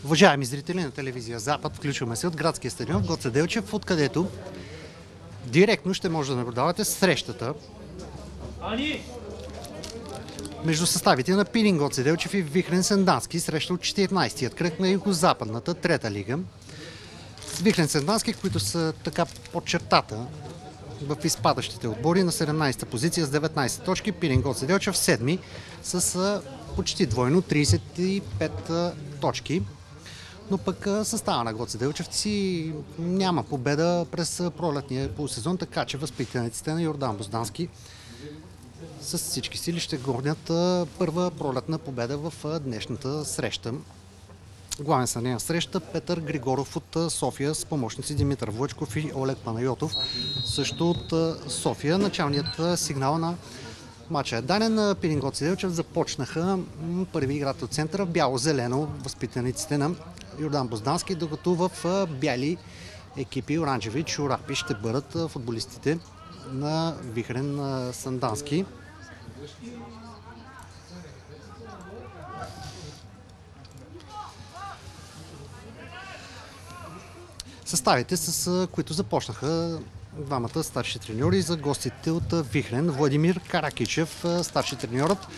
Уважаеми зрители на телевизия Запад, включваме се от градския стадион в Гоце Делчев, откъдето директно ще може да наблюдавате срещата между съставите на Пирин Гоце Делчев и Вихрен Сандански, среща от 14-тият кръг на Югозападната трета лига. Вихрен Сандански, които са така под чертата в изпадащите отбори на 17-та позиция с 19 точки, Пирин Гоце Делчев 7-ми с почти двойно 35 точки. Но пък състава на Гоце Делчевци няма победа през пролетния полусезон, така че възпитаниците на Йордан Боздански с всички сили ще горнят първа пролетна победа в днешната среща. Главен съдия на среща Петър Григоров от София с помощници Димитър Влъчков и Олег Панайотов, също от София. Началният сигнал на матча е даден. Пирин Гоце Делчев започнаха първи играта от центъра бяло-зелено възпитаниците на Йордан Боздански, докато в бяли екипи оранжеви чорапи ще бъдат футболистите на Вихрен Сандански. Съставите, с които започнаха двамата старши треньори за гостите от Вихрен. Владимир Каракичев, старши треньорът,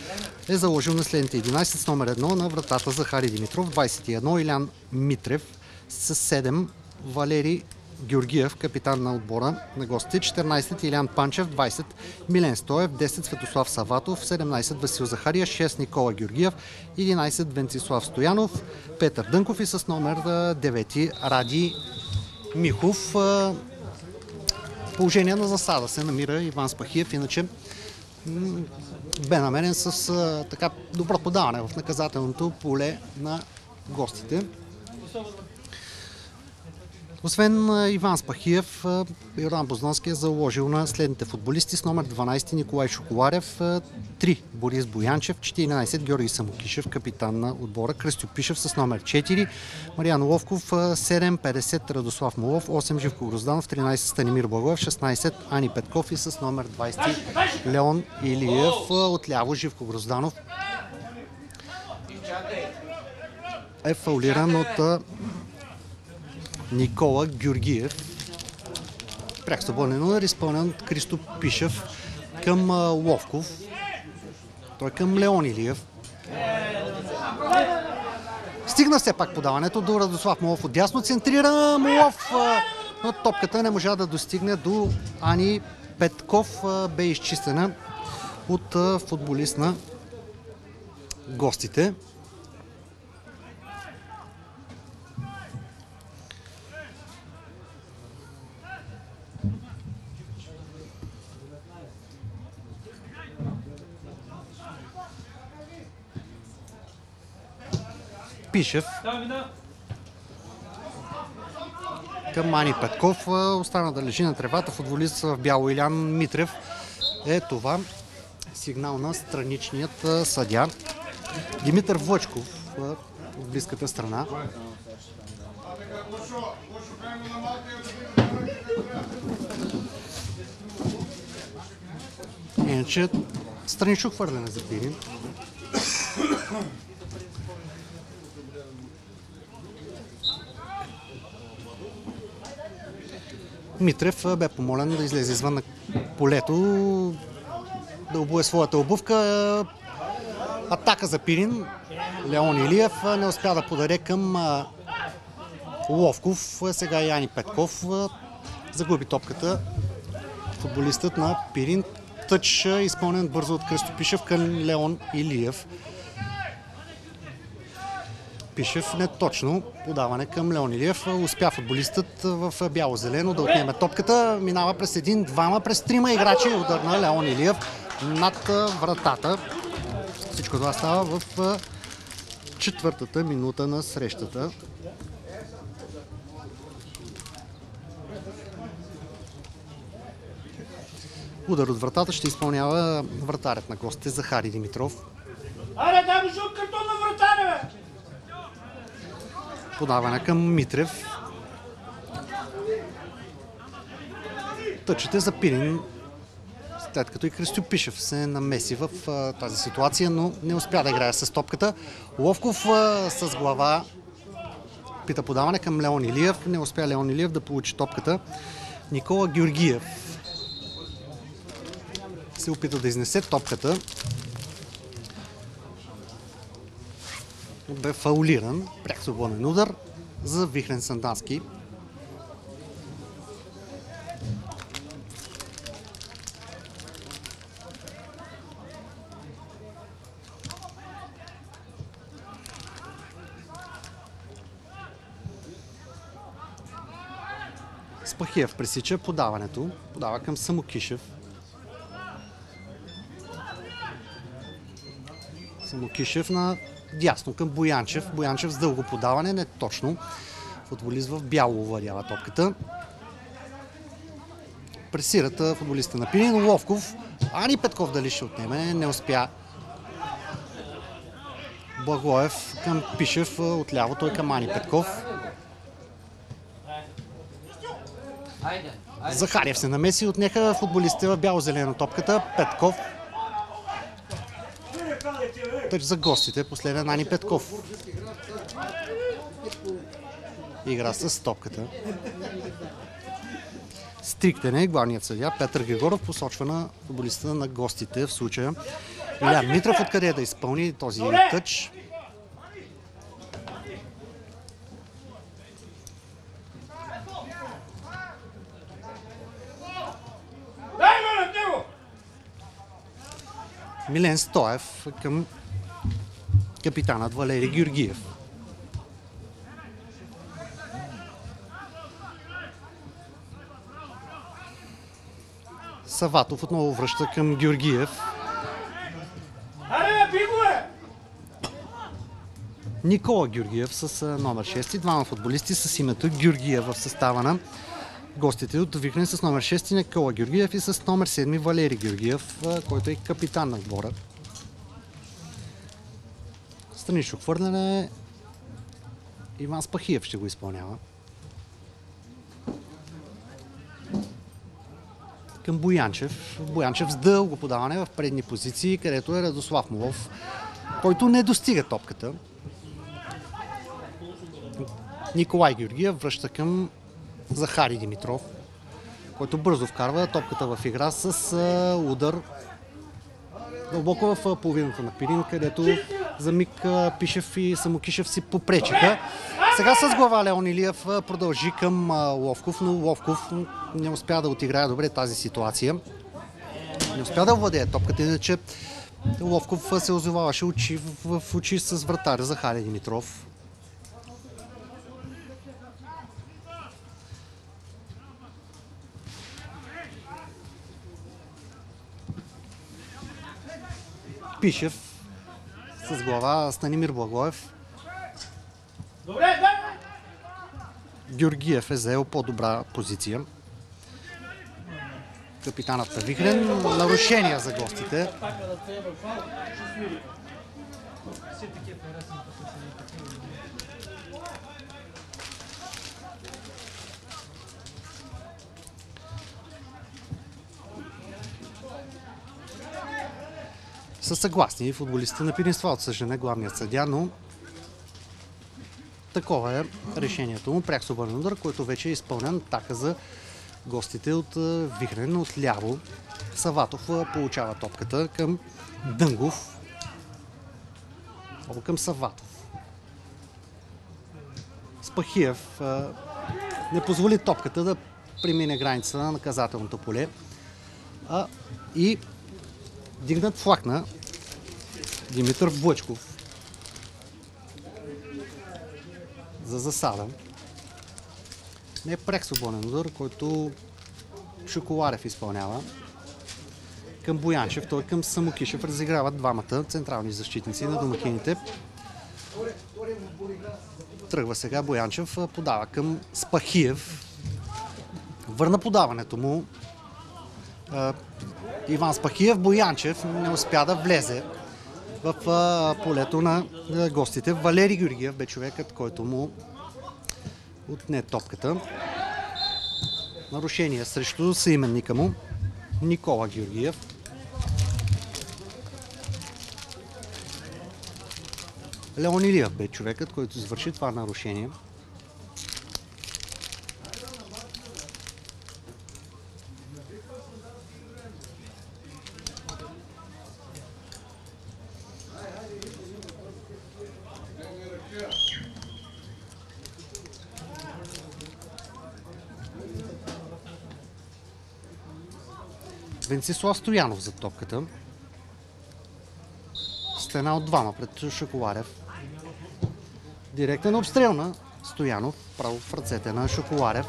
е заложил на следните 11 с номер 1 на вратата Захари Димитров, 21 Илян Митрев, с 7 Валери Георгиев, капитан на отбора на гостите, 14 Илян Панчев, 20 Милен Стоев, 10 Светослав Саватов, 17 Васил Захария, 6 Никола Георгиев, 11 Венцислав Стоянов, Петър Дънков и с номер 9 Ради Михов. Положение на засада се намира Иван Спахиев, иначе бе намерен с така добро подаване в наказателното поле на гостите. Освен Иван Спахиев, Йордан Боздански е заложил на следните футболисти с номер 12 Николай Шоколарев, 3 Борис Боянчев, 14 Георги Самокишев, капитан на отбора, Кръстю Пишев с номер 4, Мариан Ловков, 7 50 Радослав Молов, 8 Живко Грозданов, 13 Станимир Благоев, 16 Ани Петков и с номер 20 Леон Илиев. Отляво Живко Грозданов е фаулиран от Никола Георгиев. Пряк свободен удар, изпълнен от Христо Пишев към Ловков. Той към Леон Илиев. Стигна все пак подаването до Радослав Молов отдясно. Центрира Молов, но топката не можа да достигне до Ани Петков. Бе изчистена от футболист на гостите. Пишев към Ани Петков. Остана да лежи на тревата футболист в бяло Илян Митрев. Е това сигнал на страничният съдия Димитър Влъчков в близката страна. Иначе странично хвърляне за Пирин. Митрев бе помолен да излезе извън на полето, да обуе своята обувка. Атака за Пирин. Леон Илиев не успя да подаде към Ловков. Сега Яни Петков загуби топката. Футболистът на Пирин. Тъч изпълнен бързо от Кръстю Пишев към Леон Илиев. Пишев неточно подаване към Леон Илиев. Успя футболистът в бяло-зелено да отнеме топката. Минава през един, двама, през трима играчи. Удар на Леон Илиев над вратата. Всичко това става в четвъртата минута на срещата. Удар от вратата ще изпълнява вратарят на гостите Захари Димитров. Аре, дай му жълт картон на вратаря, бе! Подаване към Митрев. Тъчете за Пирин, след като и Кръстю Пишев се намеси в тази ситуация, но не успя да играе с топката. Ловков с глава опита подаване към Леон Илиев. Не успя Леон Илиев да получи топката. Никола Георгиев се опита да изнесе топката. Бе фаулиран. Пряк свободен удар за Вихрен Сандански. Спахиев пресича подаването. Подава към Самокишев. Самокишев на дясно към Боянчев. Боянчев с дълго подаване, не точно. Футболист в бяло овладява топката. Пресират футболиста на Пирин. Ловков. Ани Петков дали ще отнеме. Не успя. Благоев към Пишев. Отляво той към Ани Петков. Захариев се намеси. Отнеха футболистите в бяло-зелено топката. Петков. Тъч за гостите. Последен Ани Петков. Игра с топката. Стриктен е главният съдия Петър Григоров. Посочва на футболиста на гостите в случая Илян Митров, откъде да изпълни този тъч. Милен Стоев към капитанът Валери Георгиев. Саватов отново връща към Георгиев. Никола Георгиев с номер 6. Двама футболисти с името Георгиев в състава на гостите от Вихрен с номер 6 Никола Георгиев и с номер 7 Валери Георгиев, който е капитан на отбора. Странично хвърляне. Иван Спахиев ще го изпълнява. Към Боянчев. Боянчев с дълго подаване в предни позиции, където е Радослав Молов, който не достига топката. Николай Георгиев връща към Захари Димитров, който бързо вкарва топката в игра с удар дълбоко в половината на Пирин, където за миг Пишев и Самокишев си попречиха. Сега с глава Леон Илиев продължи към Ловков, но Ловков не успя да отиграе добре тази ситуация. Не успя да владее топката, иначе Ловков се озоваваше в очи с вратаря Захари Димитров. Пишев с глава Станимир Благоев. Георгиев е заел по-добра позиция. Капитанът на Вихрен. Нарушения за гостите. Са съгласни футболистите на Пирин, това отсъждане главният съдия, но такова е решението му. Пряк свободен удар, който вече е изпълнен. Така за гостите от Вихрен отляво. Саватов получава топката към Дънгов. Към Саватов. Спахиев не позволи топката да премине границата на наказателното поле. И дигнат флаг на Димитър Блъчков за засада. Не е прек свободен удар, който Шоколарев изпълнява. Към Боянчев, той към Самокишев разиграват двамата централни защитници на домакините. Тръгва сега Боянчев, подава към Спахиев. Върна подаването му Иван Спахиев. Боянчев не успя да влезе в полето на гостите. Валери Георгиев бе човекът, който му отне топката. Нарушение срещу съименника му Никола Георгиев. Леон Илиев бе човекът, който извърши това нарушение. Венцислав Стоянов за топката. Стена от двама пред Шоколарев. Директен обстрел на Стоянов, право в ръцете на Шоколарев.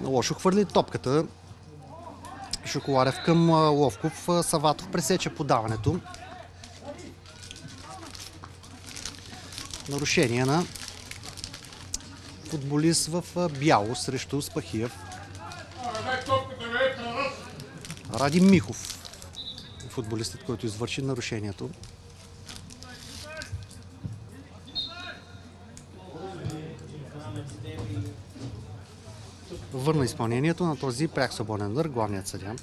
Лошо хвърли топката Шоколарев към Ловков. Саватов пресече подаването. Нарушение на футболист в бяло срещу Спахиев. Ради Михов, футболистът, който извърши нарушението. Върна изпълнението на този пряк свободен удар главният съдия.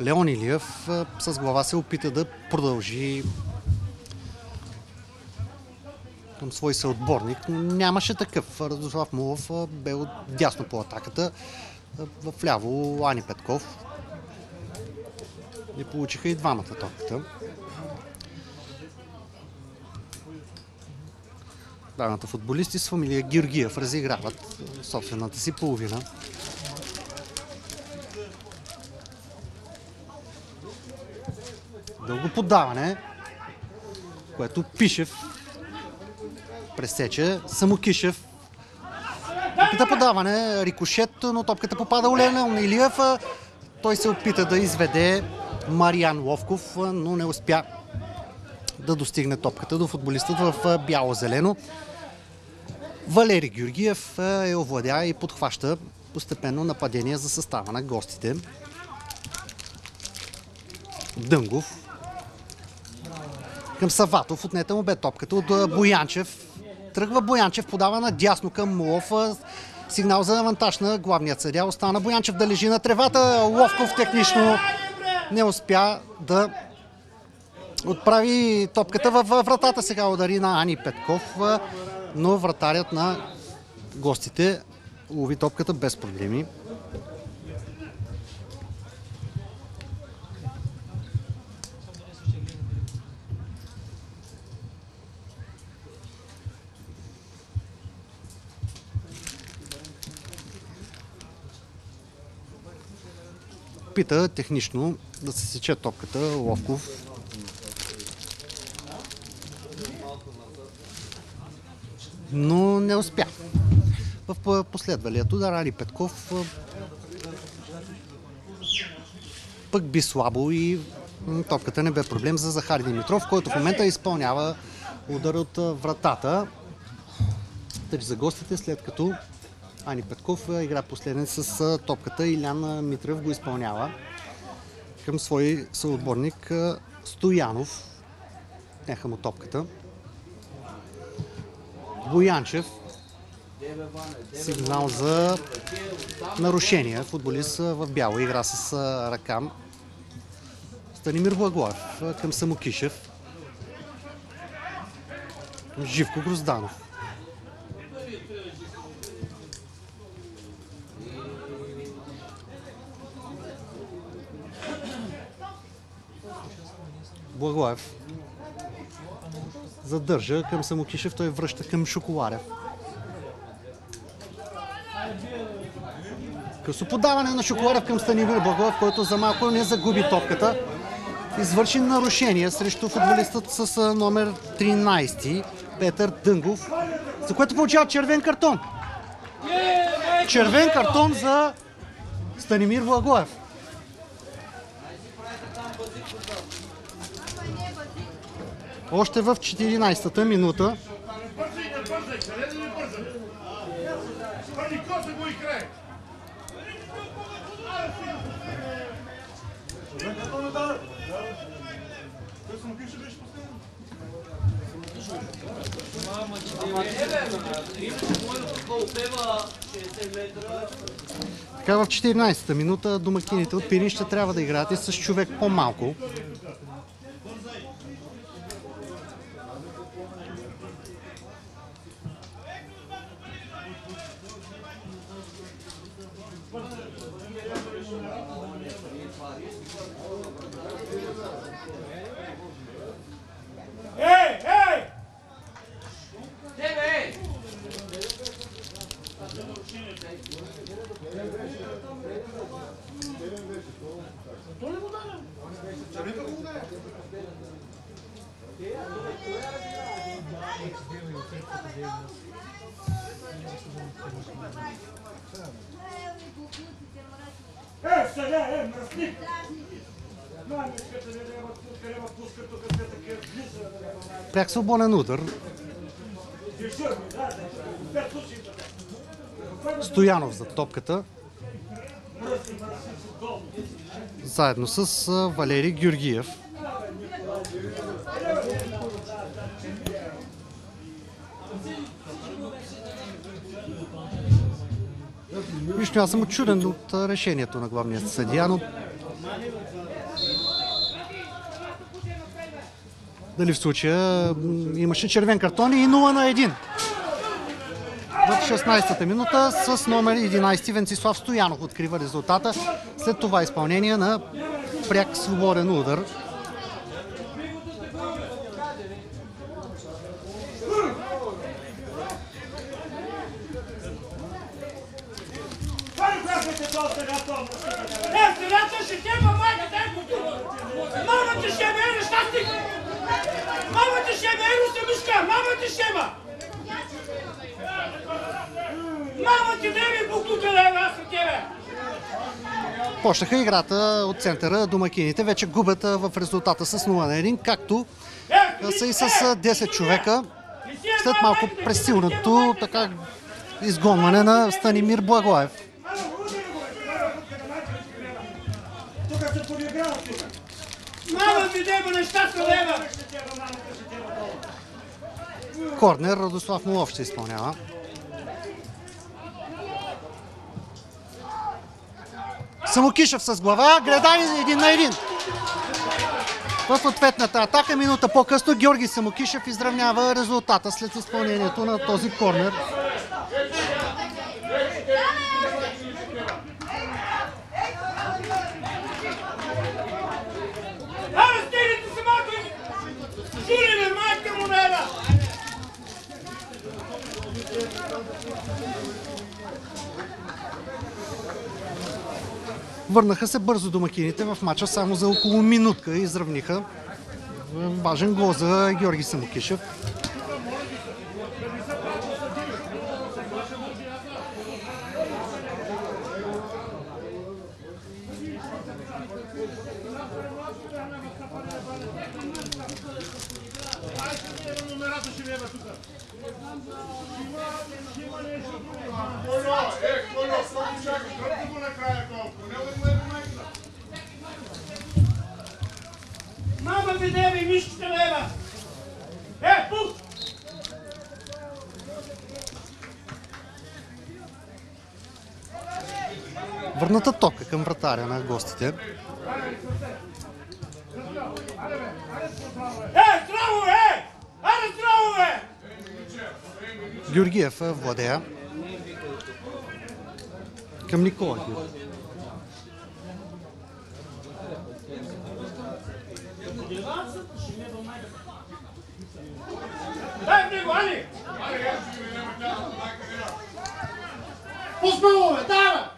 Леон Илиев с глава се опита да продължи към свой съотборник. Нямаше такъв. Радослав Мулов бе дясно по атаката. Вляво Ани Петков. И получиха и двамата топката. Двамата футболисти с фамилия Георгиев разиграват собствената си половина. Дълго подаване, което Пишев пресече. Самокишев. Опита подаване, рикошет, но топката попада у Леон Илиев. Той се опита да изведе Мариан Ловков, но не успя да достигне топката до футболистът в бяло-зелено. Валери Георгиев е овладя и подхваща постепенно нападение за състава на гостите. Дънгов към Саватов, отнета му бе топката от Боянчев. Тръгва Боянчев, подава надясно към Мулов. Сигнал за авантаж на главният съдия. Остана Боянчев да лежи на тревата. Ловков технично не успя да отправи топката във вратата. Сега удари на Ани Петков, но вратарят на гостите лови топката без проблеми. Пита технично да се сече топката Ловков. Но не успя. В последвалият удар Ани Петков пък би слабо и топката не бе проблем за Захари Димитров, който в момента изпълнява удар от вратата. Тъж за гостите, след като Ани Петков игра последен с топката. Илян Митрев го изпълнява към свой съотборник Стоянов. Неха му топката. Боянчев. Сигнал за нарушение. Футболист в бяло игра с ръка. Станимир Благоев към Самокишев. Живко Грозданов. Благоев задържа към Самокишев, той връща към Шоколарев. Късо подаване на Шоколарев към Станимир Благоев, който за малко не загуби топката. Извърши нарушение срещу футболистът с номер 13 Петър Дънгов, за което получава червен картон. Червен картон за Станимир Благоев. Още в 14-та минута. Така в 14-та минута домакините от Пирин ще трябва да играят и с човек по-малко. Сега, мръсник! Пряк свободен удар. Стоянов за топката. Заедно с Валери Георгиев. Лично аз съм отчуден от решението на главния съдия, но дали в случая имаше червен картон и 0-1. В 16-та минута с номер 11 Венцислав Стоянов открива резултата. След това изпълнение на пряк свободен удар. Почнаха играта от центъра. Домакините вече губят в резултата с 0-1, както са и с 10 човека. След малко пресилното така изгонване на Станимир Благоев. Корнер Радослав Молов ще изпълнява. Самокишев с глава, Гредани 1-1. В ответната атака минута по-късно Георги Самокишев изравнява резултата след изпълнението на този корнер. Върнаха се бързо домакините в мача, само за около минутка изравниха. Важен гол за Георги Самокишев. Мама виде ми мишките лева! Пух! Върната топка към вратаря на гостите. Здраво, Аре, здраво, Георгиев владея. Към Никола Георгиев. Пусмало, дава!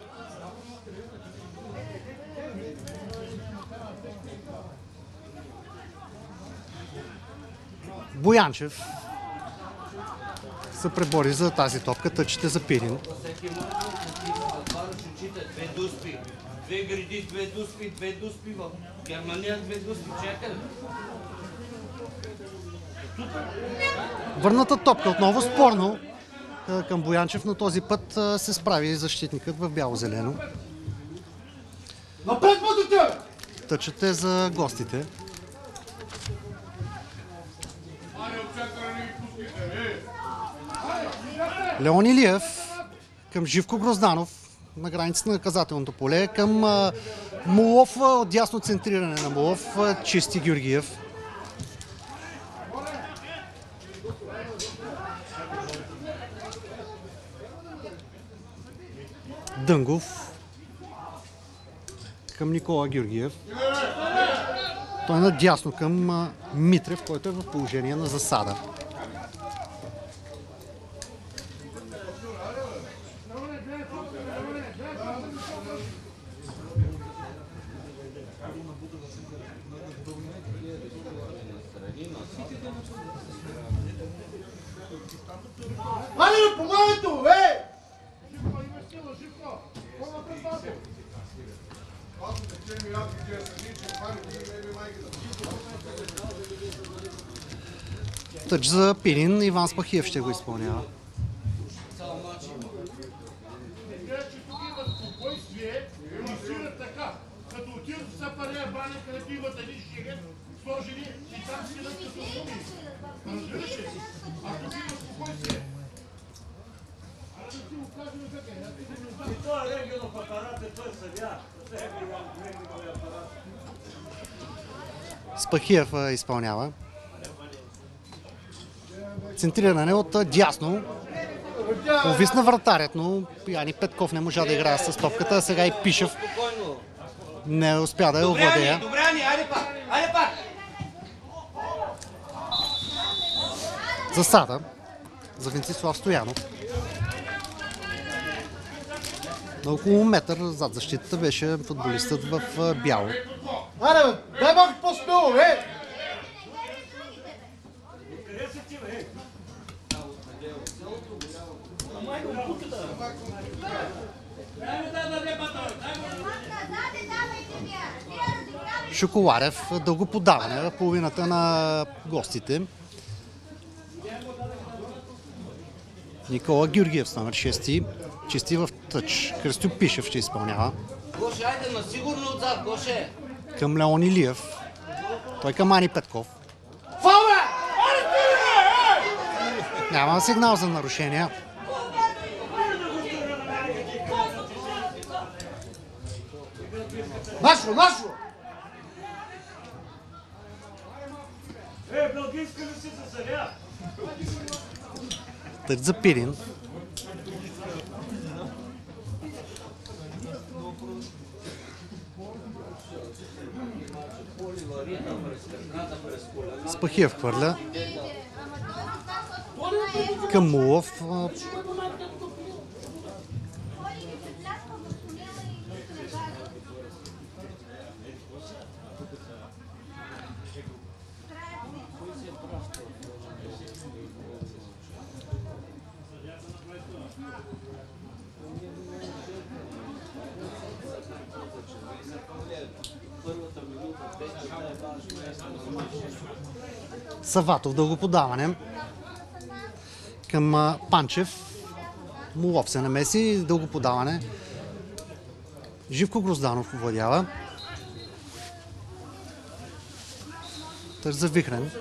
Боянчев се пребори за тази топка, тъчите за Пирин. Две гради, две дуспи в Германия, две дуспи чакали. Върната топка отново спорно към Боянчев, но този път се справи защитникът в бяло-зелено. Напред, мъдите! Тъчете за гостите. Леон Илиев към Живко Грозданов на границата на наказателното поле, към Молов, от дясно центриране на Молов, чисти Георгиев. Дънгов към Никола Георгиев. Той е надясно към Митрев, който е в положение на засада. Айде, бе, помагайте му, бе! Живко, има сила, Живко! Какво напредвате? Тъч за Пирин, Иван Спахиев ще го изпълнява. Гледа, че тук има спокойствие и сират така. Като отидат в Сапарея баня, където имат един шиген, сложени и там сират като муми. Разбираш ли? А тук има спокойствие. А да ти го кажем как е. И той е регионов апарат, и той е съдия. Регионовия апарат. Спахиев изпълнява. Центриране от дясно. Увисна вратарят, но Яни Петков не можа да играе с топката, а сега и Пишев Спокойно. не успя да я овладея. Добре, Ани, айде пак! Айде пак! Засада за Венцислав Стоянов. На около метър зад защитата беше футболистът в бяло. Айде, бе, дай малко по-смело, бе! Къде си ти, бе? Шоколарев, дълго подаване в половината на гостите. Никола Георгиев с номер 6, чисти в тъч. Кръстю Пишев ще изпълнява. Гоше, айде, на сигурно отзад, Гоше! Към Леон Илиев. Той към Ани Петков. Фал, бе! Айде, ти, бе! Няма сигнал за нарушения. Нашо, нашо! Белгийска ли си за съдия? Тъч за Пирин. Спахиев хвърля. Към Мулов. Саватов дълго подаване към Панчев. Мулов се намеси, дълго подаване. Живко Грозданов овладява. Тъж за Вихрен.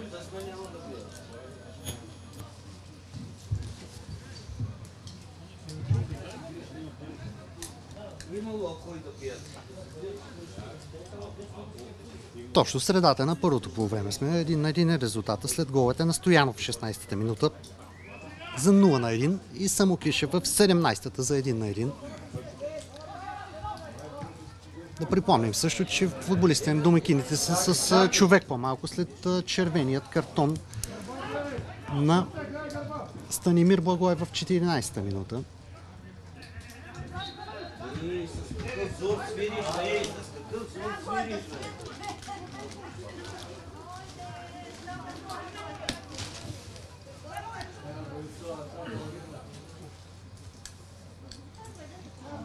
Точно в средата на първото полувреме сме 1-1 резултата след головете на Стоянов в 16-та минута за 0-1 и Самоклишев в 17-та за 1-1. Да припомним също, че футболистите на домакините са с човек по-малко след червеният картон на Станимир Благоев в 14-та минута.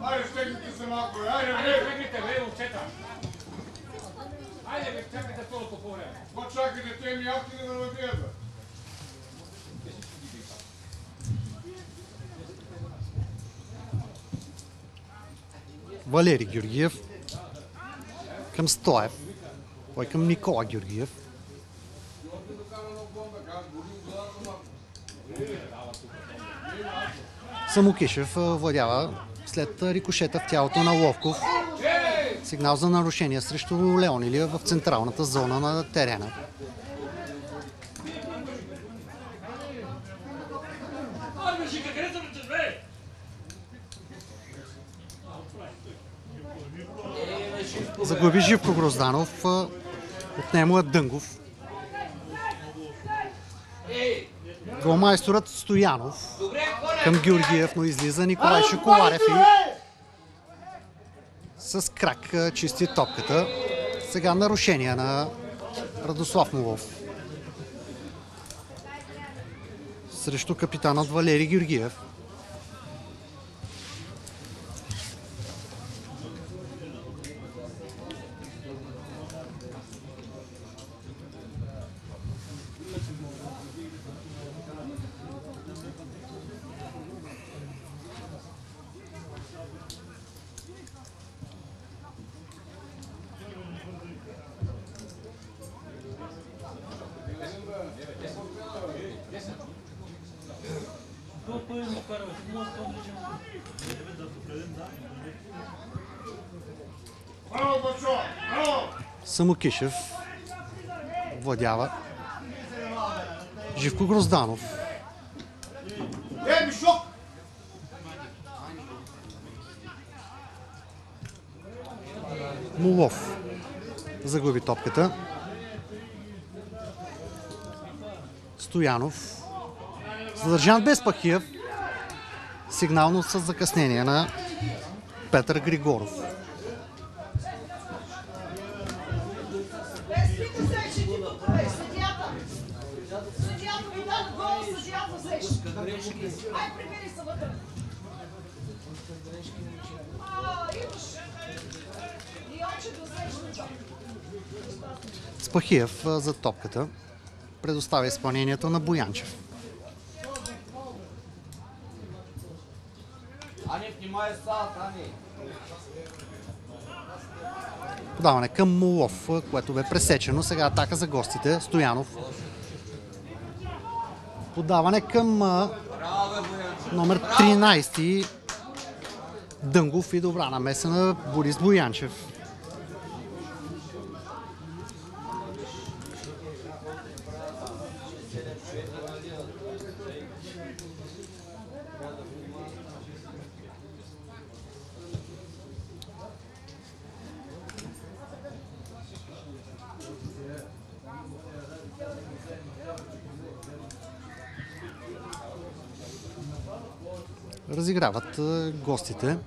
Айде, стегнете се малко, бе! Айде, бе! Стегнете, бе, момчета! Айде, бе, чакайте първото по време. Какво чакате, те ми явки да навъдият, бе? Валери Георгиев към Стоев. Той към Никола Георгиев. Самокишев владява след рикошета в тялото на Ловков. Сигнал за нарушение срещу Леон Илиев в централната зона на терена. Загуби Живко Грозданов. Отнема Дънгов. Голмайсторът Стоянов към Георгиев, но излиза Николай Шоколарев и с крак чисти топката. Сега нарушение на Радослав Молов срещу капитанът Валери Георгиев. Самокишев владява. Живко Грозданов. Молов загуби топката. Стоянов. Задържан без Пахиев. Сигнално с закъснение на Петър Григоров. Спахиев за топката предоставя изпълнението на Боянчев. Подаване към Молов, което бе пресечено. Сега атака за гостите. Стоянов. Подаване към номер 13 Дънгов и добра намеса на Борис Боянчев. Разиграват гостите.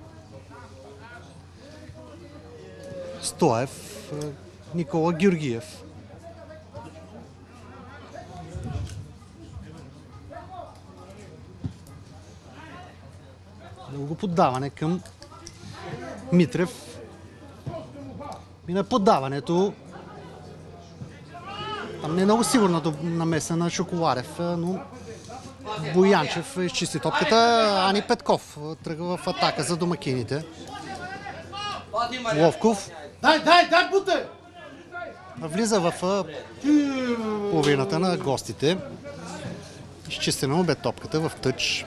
Стоев, Никола Георгиев. Дълго поддаване към Митрев. И на поддаването там не е много сигурна намеса на Шоколарев, но Боянчев изчисти топката. Ани Петков тръгва в атака за домакините. Ловков. Дай, бутай! Влиза в половината на гостите. Изчистено му бе топката в тъч.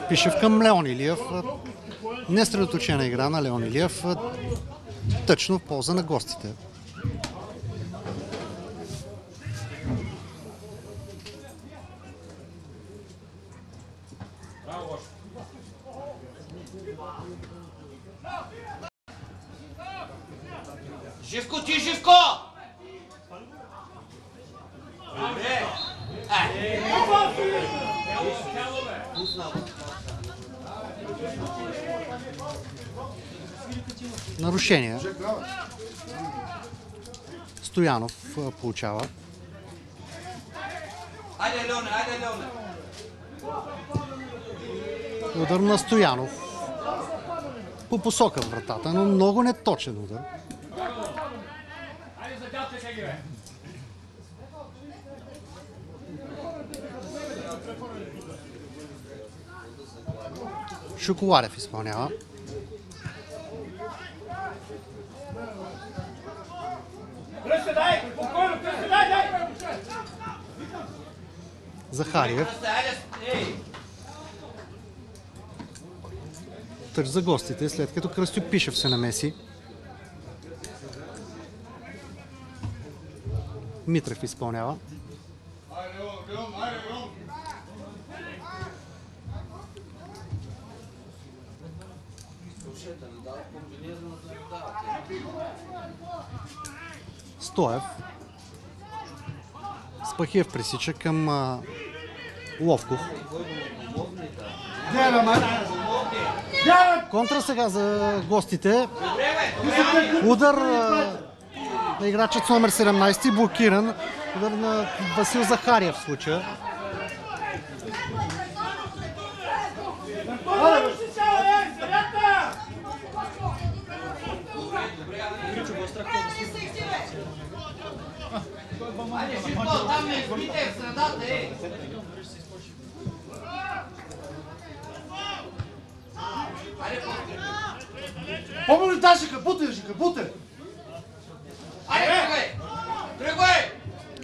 Пишев към Леон Илиев. Несредоточена игра на Леон Илиев. Тъчно в полза на гостите. Живко, ти Живко! Нарушение. Стоянов получава. Айде, Леоне, айде, Леоне! Удар на Стоянов. По посока в вратата, но много неточен удар. Шоколарев изпълнява. Захариев. Тъч за гостите, след като Кръстю Пишев се намеси. Митрев изпълнява. Стоев. Спахиев пресича към Ловков. Контра сега за гостите. Удар на играчът с номер 17, блокиран. Удар на Васил Захариев в случая. Айде, Живко, там не избите в средата, ей! Помни тази капуте! Айде, тръгвай! Тръгвай!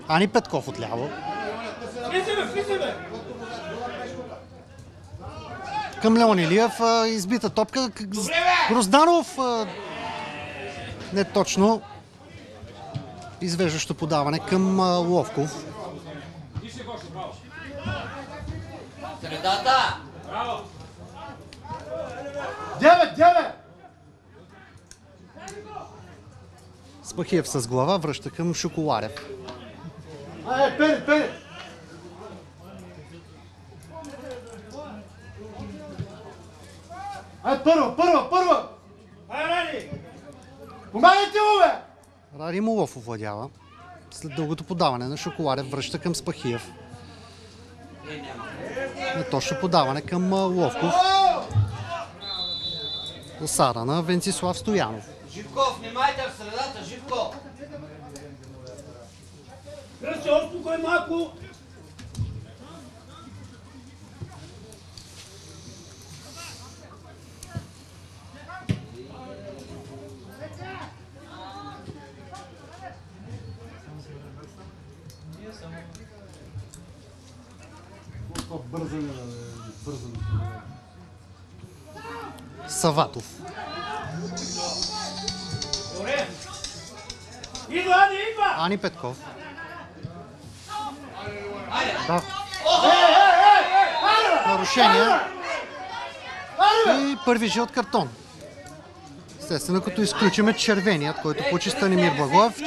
Ани Петков отляво. Влизаме! Към Леон Илиев, избита топка. Грозданов не точно. Извеждащо подаване към Ловков. Средата! Деве! Спахиев с глава връща към Шоколарев. Пери! Първа! Помагайте му, бе! Ради Молов овладява. След дългото подаване на Шоколарев връща към Спахиев. Неточно подаване към Ловков. Засада на Венцислав Стоянов. Живко, внимайте в средата, Живко! Кръстя, успокой малко. Саватов. Добре. Идва! Ани Петков. Айде! Да. Нарушение. И първи жълт картон. Естествено, като изключиме червеният, който получи Станимир Благоев.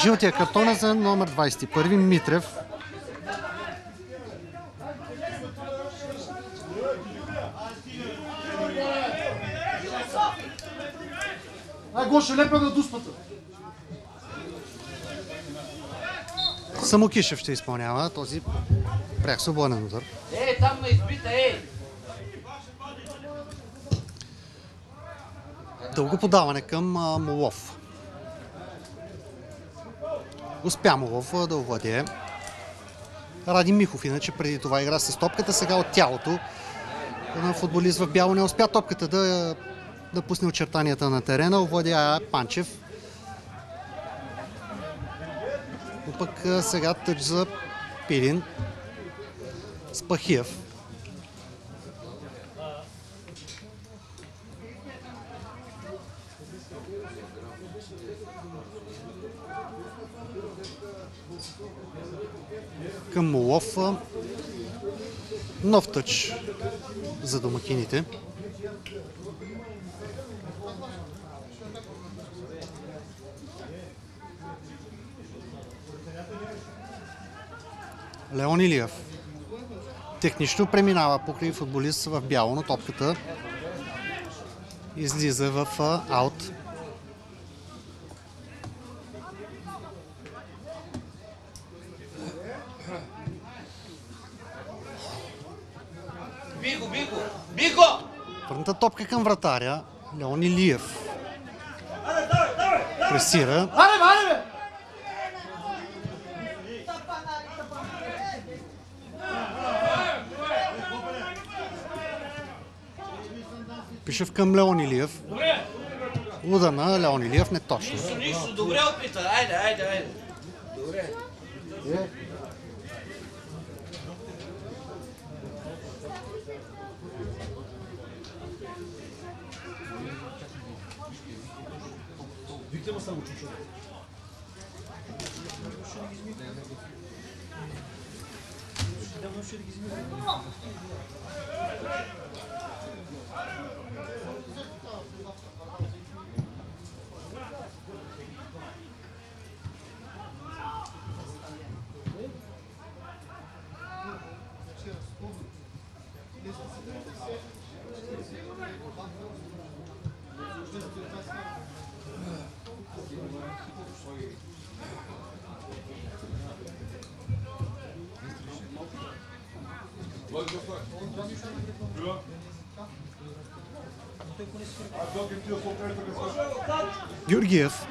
Жълтия картон е за номер 21 Митрев. Гоша, лепа на дуспата! Самокишев ще изпълнява този пряк свободен удар. Ей, там ме избита, ей! Дълго подаване към Молов. Успя Молов да овладее. Ради Михов, иначе преди това игра с топката, сега от тялото на футболист в бяло не успя топката да пусне очертанията на терена. Овладя Панчев. Но пък сега тъч за Пилин. Спахиев. Към Молов. Нов тъч за домакините. Леон Илиев технично преминава покрай футболист в бяло, но топката излиза в аут. Биго! Върната топка към вратаря. Леон Илиев пресира. Аре, бе! Пишев към Леон Илиев. Удар на Леон Илиев не точно. Нищо, добре опита. Айде. Добре. Георгиев.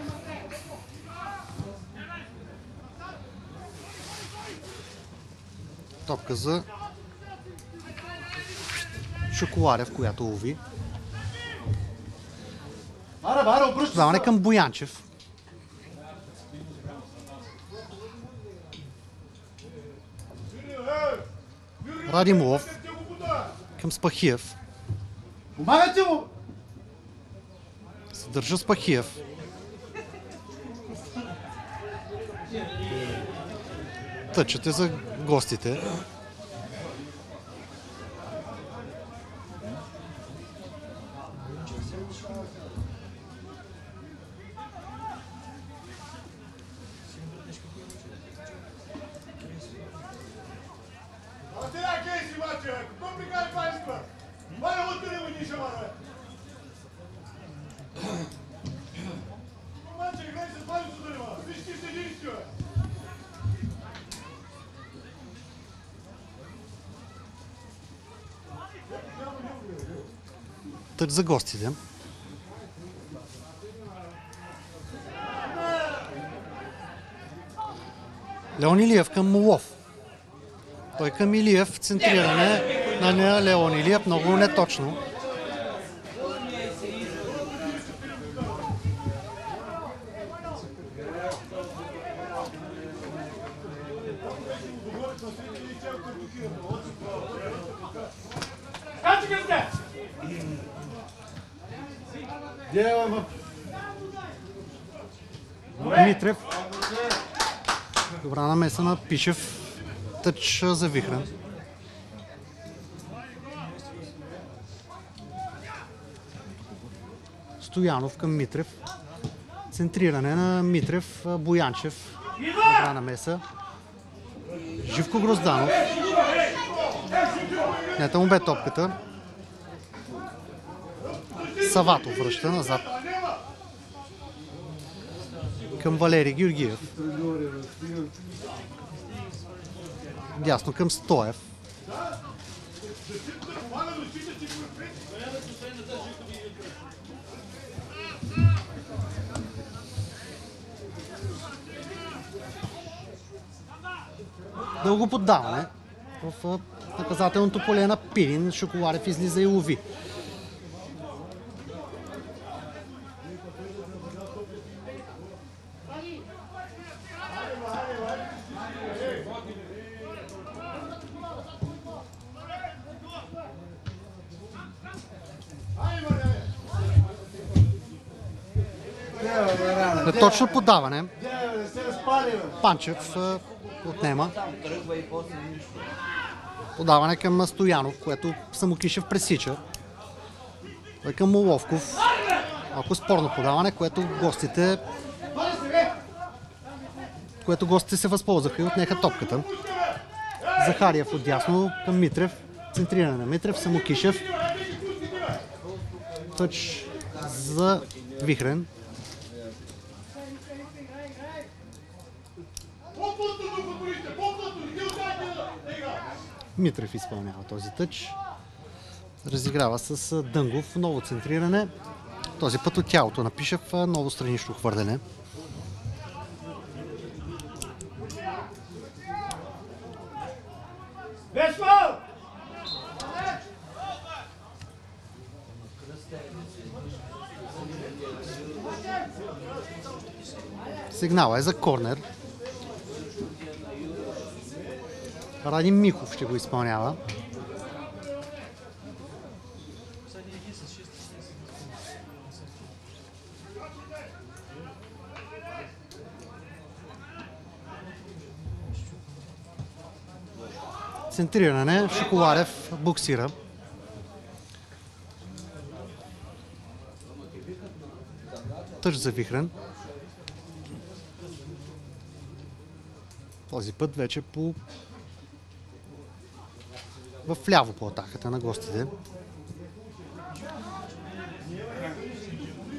Топка за Шоколарев, която лови. Даване към Боянчев. Радимов към Спахиев. Помагайте му! Се държа Спахиев. Тъчете за гостите. Тъч за гостите. Леон Илиев към Молов. Той към Илиев, центриране на Леон Илиев, много неточно. Митрев. Добра намеса на Пишев. Тъч за Вихрен. Стоянов към Митрев. Центриране на Митрев, Боянчев. Добра намеса. Живко Грозданов. Нета му бе топката. Саватов връща назад. Към Валери Георгиев. Дясно към Стоев. Дълго поддаване. В наказателното поле на Пирин. Шоколарев излиза и лови. Точно подаване. Панчев отнема. Подаване към Стоянов, което Самокишев пресича. Той към Моловков. Малко спорно подаване, което гостите се възползваха и отнеха топката. Захариев отдясно към Митрев. Центриране на Митрев, Самокишев. Тъч за Вихрен. Митрев изпълнява този тъч. Разиграва с Дънгов. Ново центриране. Този път от тялото на Пишев. Ново странично хвърляне. Сигнала е за корнер. Радим Михов ще го изпълнява. Центриране. Шоколарев буксира. Тъж за Вихрен. Този път вече вляво по атаката на гостите.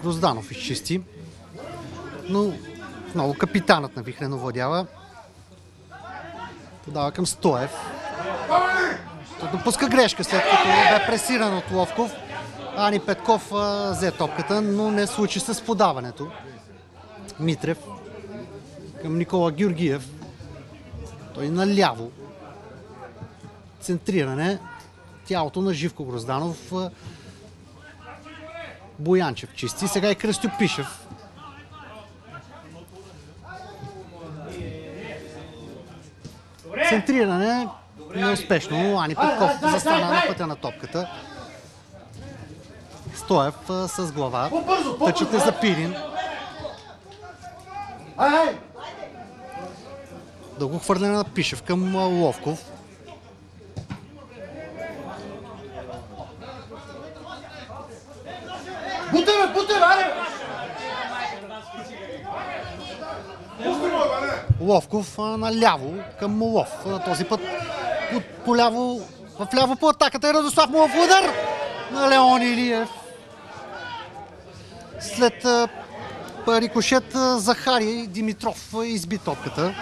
Грозданов изчисти. Но много капитанът на Вихрен овладява. Подава към Стоев. допуска грешка, след като бе пресиран от Ловков. Ани Петков взе топката, но не случи с подаването. Митрев към Никола Георгиев. Той наляво. Центриране. Тялото на Живко Грозданов. Боянчев чисти. Сега и Кръстю Пишев. Центриране неуспешно. Ани Петков застана на пътя на топката. Стоев с глава. Тъчете за Пирин. Дълго хвърляне на Пишев към Ловков. Ловков наляво към Молов. Този път в ляво по атаката е Радослав Молов. Удар на Леон Илиев. След рикошет Захари Димитров изби топката.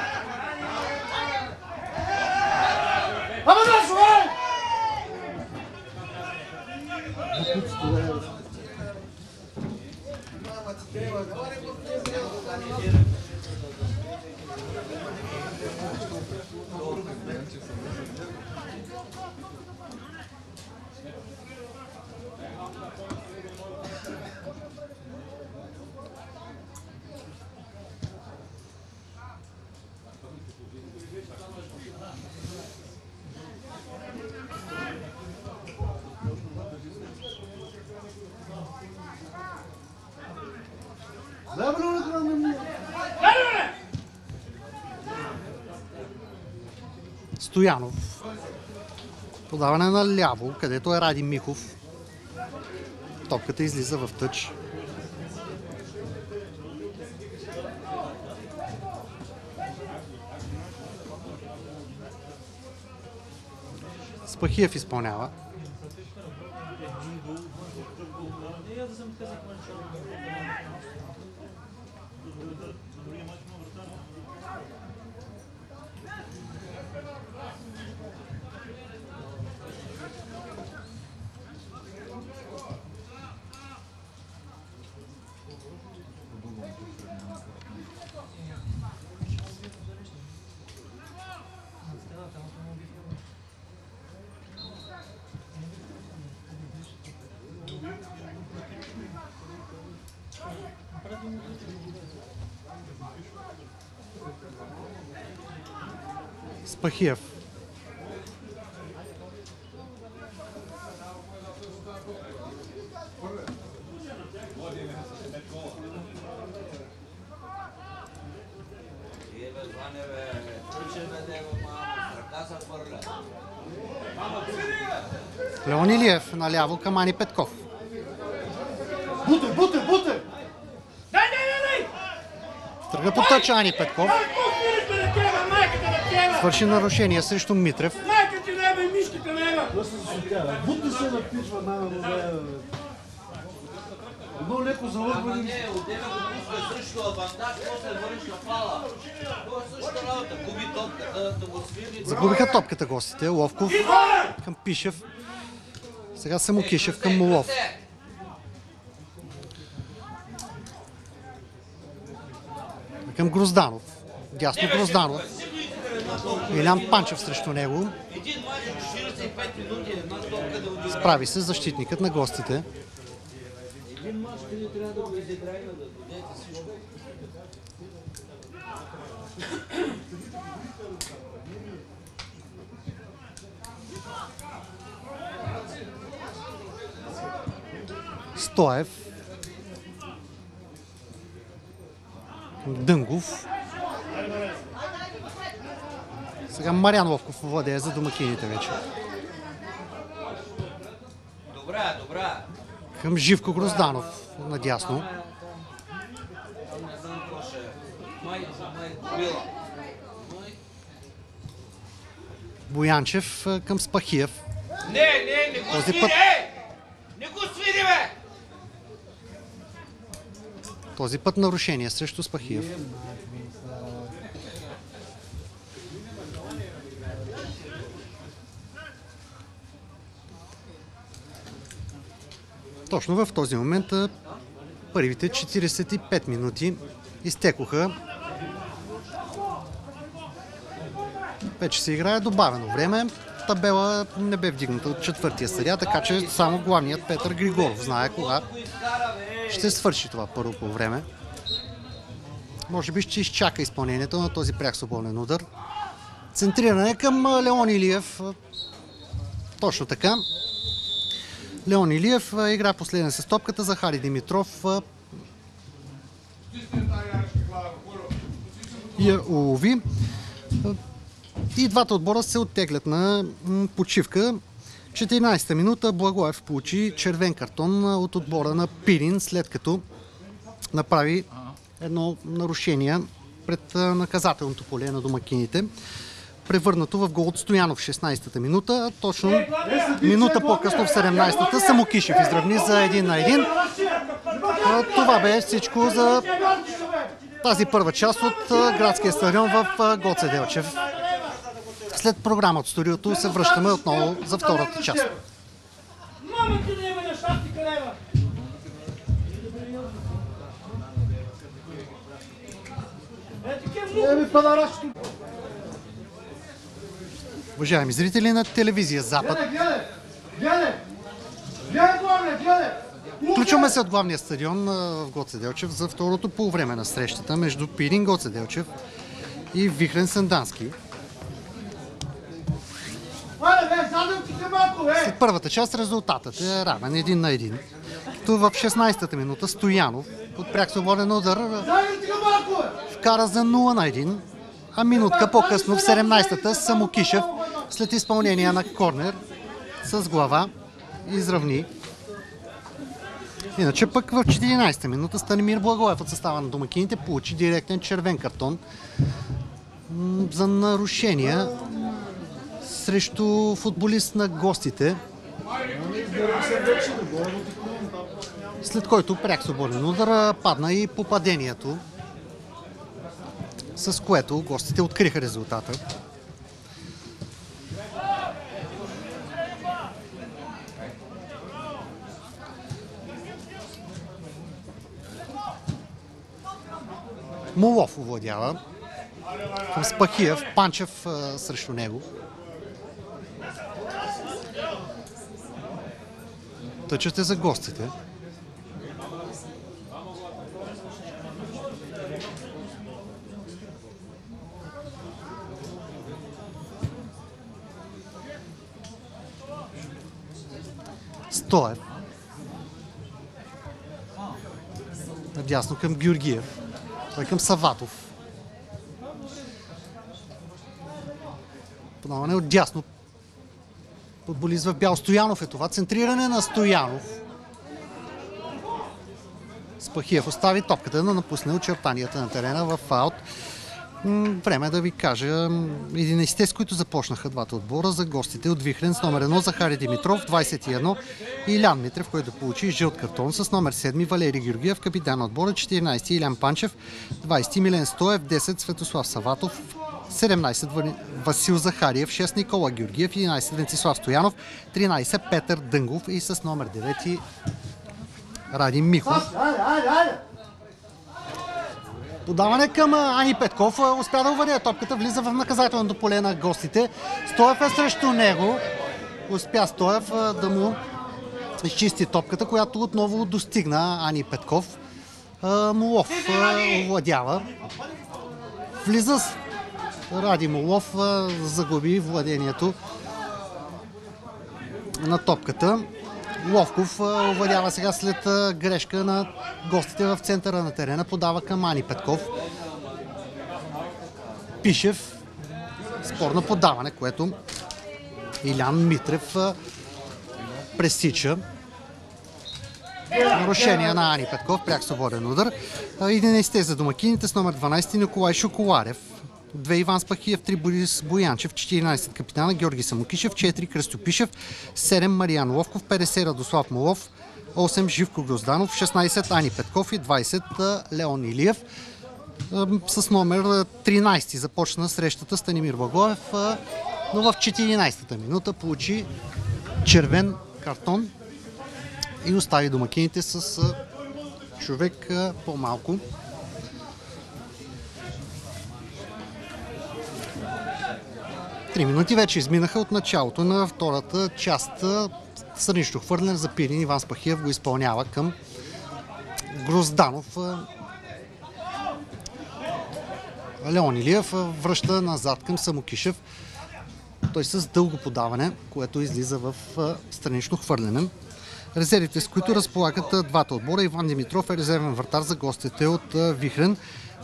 Стоянов. Подаване на ляво, където е Ради Михов. Топката излиза в тъч. Спахиев изпълнява. Спахиев. Леон Илиев наляво към Ани Петков. Буте! Тръгна по тъча Ани Петков. Свърши нарушение срещу Митрев. Майка ти не бе, мишките не бе! Бутни се напичва, едно леко залъгване. Не, отделя го пуска срещу авантаж, после върнеш на пала. Това е същата работа. Губи топката, да го свирни. Загубиха топката гостите. Ловков към Пишев. Сега Самокишев към Молов. Към Грозданов. Дясно Грозданов. Илян Панчев срещу него. Един мач 45 минути, една топка да отиде. Справи се защитникът на гостите. Един мач, къде трябва да го изиграем, да дадете си. Стоев. Дънгов. Сега Мариан Ловков владее за домакините вече. Добра. Към Живко Грозданов надясно. Не знам какво ще е. Май била. Боянчев към Спахиев. Не го Този свири, път- Не го свири, бе! Този път нарушение срещу Спахиев. Точно в този момент първите 45 минути изтекоха. Вече се играе добавено време. Табела не бе вдигната от четвъртия съдия, така че само главният Петър Григоров знае кога ще свърши това първо по време. Може би ще изчака изпълнението на този пряк свободен удар. Центриране към Леон Илиев. Точно така. Леон Илиев игра последен с топката. Захари Димитров я улови. И двата отбора се оттеглят на почивка. 14-та минута Благоев получи червен картон от отбора на Пирин, след като направи едно нарушение пред наказателното поле на домакините. Превърнато в гол от Стоянов в 16-та минута. Точно минута по-късно в 17-та Самокишев изравни за 1-1. Това бе всичко за тази първа част от градския стадион в Гоце Делчев. След програма от студиото се връщаме отново за втората част. Уважаеми зрители на телевизия Запад, включваме се от главния стадион в Гоце Делчев за второто полувреме на срещата между Пирин Гоце Делчев и Вихрен Сандански. След първата част резултатът е равен 1-1. Като в 16-та минута Стоянов от пряк свободен удар вкара за 0-1, а минутка по-късно в 17-та Самокишев след изпълнение на корнер с глава изравни. Иначе пък в 14-та минута Станимир Благоев от състава на домакините получи директен червен картон за нарушения срещу футболист на гостите, след който пряк свободен удар падна и попадението, с което гостите откриха резултата. Молов овладява към Спахиев, Панчев срещу него. Тъчът е за гостите. Стоев. Надясно към Георгиев. Той към Саватов. Подаване от дясно. Футболист в бял. Стоянов е това. Центриране на Стоянов. Спахиев остави топката да напусне очертанията на терена в аут. Време да ви кажа 11-те, с които започнаха двата отбора за гостите от Вихрен с номер 1 Захари Димитров, 21 Илян Митрев, който получи жълт картон, с номер 7 Валери Георгиев, капитан на отбора, 14 Илян Панчев, 20 Милен Стоев, 10 Светослав Саватов, 17 Васил Захариев, 6 Никола Георгиев, 11 Венцислав Стоянов, 13 Петър Дънгов и с номер 9 Радим Михов. Подаване към Ани Петков. Успя да увади топката, влиза в наказателното поле на гостите. Стоев е срещу него. Успя Стоев да му изчисти топката, която отново достигна Ани Петков. Молов овладява. Влиза Ради Молов, загуби владението на топката. Ловков овладява сега след грешка на гостите в центъра на терена. Подава към Ани Петков. Пишев. Спорно подаване, което Илян Митрев пресича. Нарушение на Ани Петков. Пряк свободен удар. 11 за домакините с номер 12 Николай Шоколарев. 2 Иван Спахиев, 3 Борис Боянчев, 14 капитана Георги Самокишев, 4 Кръстю Пишев, 7 Мариан Ловков, 50 Радослав Молов, 8 Живко Грозданов, 16 Ани Петков и 20 Леон Илиев. С номер 13 започна срещата Станимир Благоев, но в 14-та минута получи червен картон и остави домакините с човек по-малко. Три минути вече изминаха от началото на втората част. Странично хвърляне за Пирин. Иван Спахиев го изпълнява към Грозданов. Леон Илиев връща назад към Самокишев. Той с дълго подаване, което излиза в странично хвърляне. Резервите, с които разполагат двата отбора. Иван Димитров е резервен вратар за гостите от Вихрен.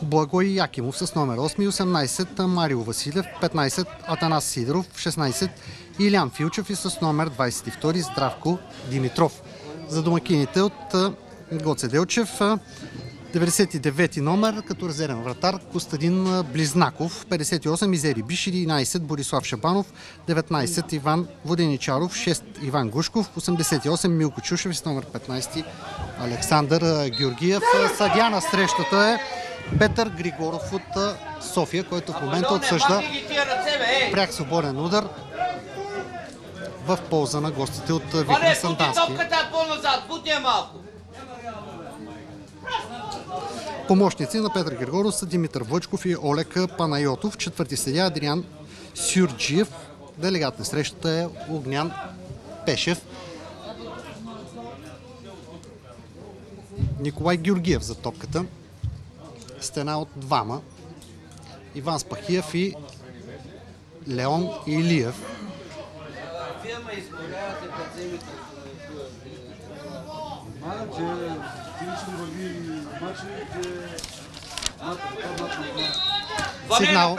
Благой Якимов с номер 8 и 18, Марио Василев, 15, Атанас Сидоров, 16, Илян Филчев и с номер 22, Здравко Димитров. За домакините от Гоце Делчев, 99 номер, като резервен вратар Костадин Близнаков, 58 Изери Биш, 11 Борислав Шабанов, 19 Иван Воденичаров, 6 Иван Гушков, 88 Милко Чушев и с номер 15 Александър Георгиев. Съдия на срещата е Петър Григоров от София, който в момента отсъжда пряк свободен удар в полза на гостите от Вихрен Сандански. Помощници на Петър Григоров са Димитър Вълчков и Олег Панайотов. Четвърти съдия Адриан Сюрджиев. Делегат на срещата е Огнян Пешев. Николай Георгиев за топката. Стена от двама. Иван Спахиев и Леон Илиев. Сигнал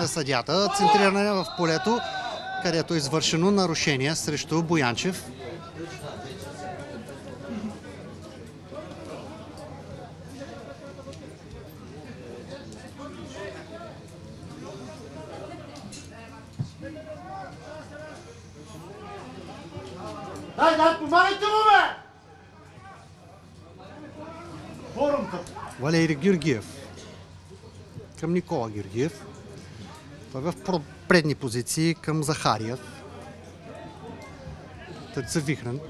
на съдията. Центриране в полето, където е извършено нарушение срещу Боянчев. Дай, помагайте му, бе! Валери Георгиев към Никола Георгиев. Той е в предни позиции към Захариев. Търца Вихрен.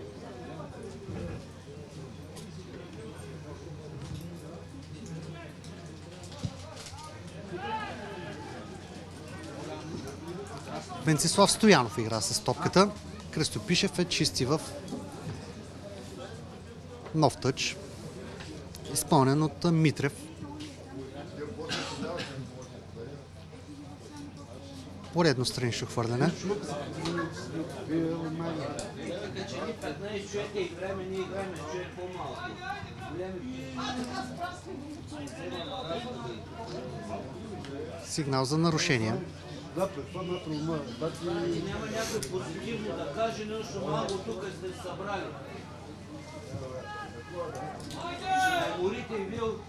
Венцислав Стоянов игра с топката. Кръстю Пишев е чисти в нов тъч. Изпълнен от Митрев. Поредно странично хвърляне. Сигнал за нарушение. Да, пред това на травма. Няма някой позитивно да каже нещо малко тук сте събрали. Ще горите и вие от...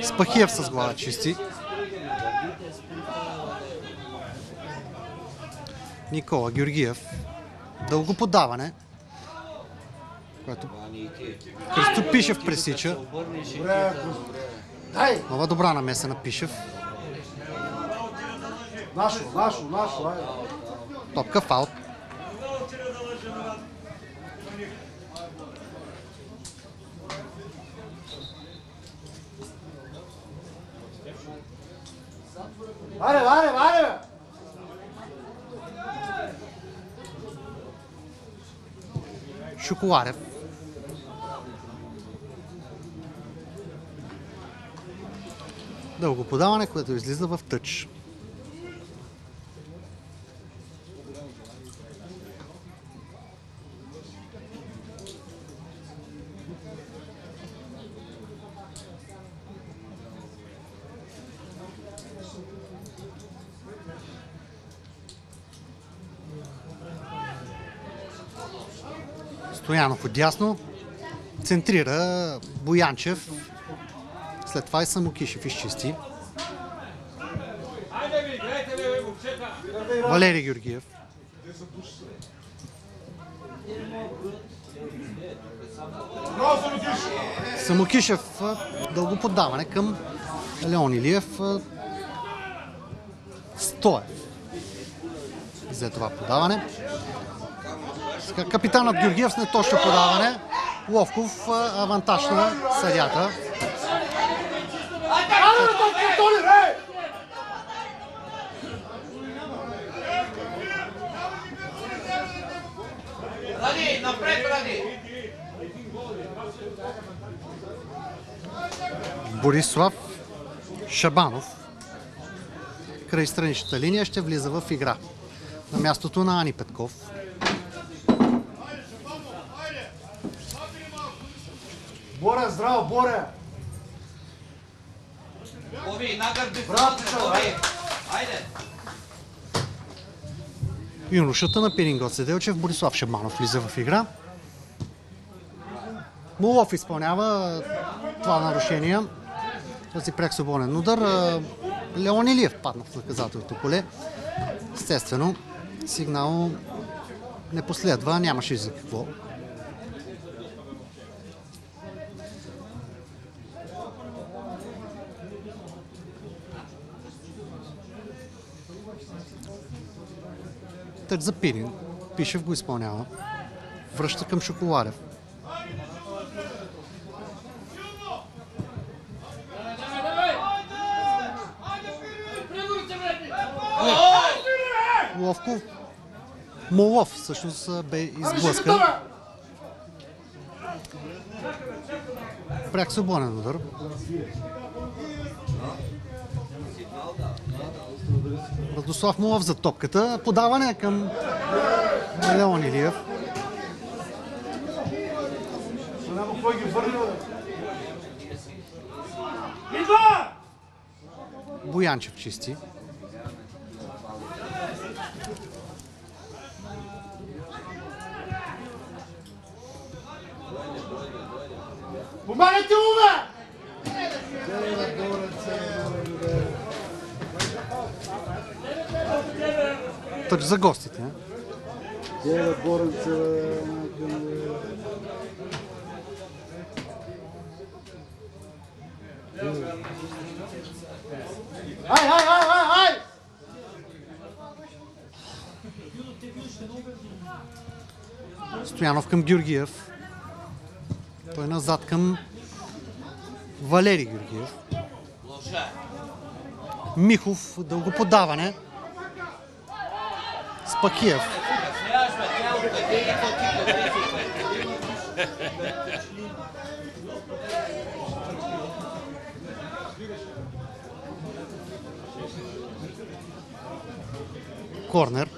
Спахиев с глава чисти. Никола Георгиев. Дълго подаване, което Кръстю Пишев пресича. Нова добра намеса на Пишев. Нашо, айде. Топка фаут. Аре! Шоколарев. Дълго подаване, което излиза в тъч. Стоянов отдясно. Центрира Боянчев. След това и Самокишев изчисти. Валери Георгиев. Самокишев, дълго поддаване към Леон Илиев. Стоев взе това подаване. Сега капитанът Георгиев с неточно подаване. Ловков, авантаж на съдията. Ради, напред, Ради! Борислав Шабанов край страничната линия ще влиза в игра на мястото на Ани Петков. Боре, здраво, Боре! Боби, нагърби Брат, Боби! Айде! Юношата на Пирин Гоце Делчев, Борислав Шабанов влиза в игра. Молов изпълнява това нарушение. Този пряк свободен удар. Леон Илиев падна в наказателното поле. Естествено, сигнал не последва, нямаше и за какво. Тък за Пирин. Пишев го изпълнява. Връща към Шоколарев. Ловков. Молов всъщност бе изблъскан. Пряк свободен удар. Радослав Молов за топката. Подаване към Леон Илиев. Няма кой ги върне, бе. Боянчев чисти. Помагайте му, бе! Тъч за гостите. Девет Боренце, Ай! Стоянов към Георгиев. Той назад към Валери Георгиев. Михов, дълго подаване. Спакиев. Корнер.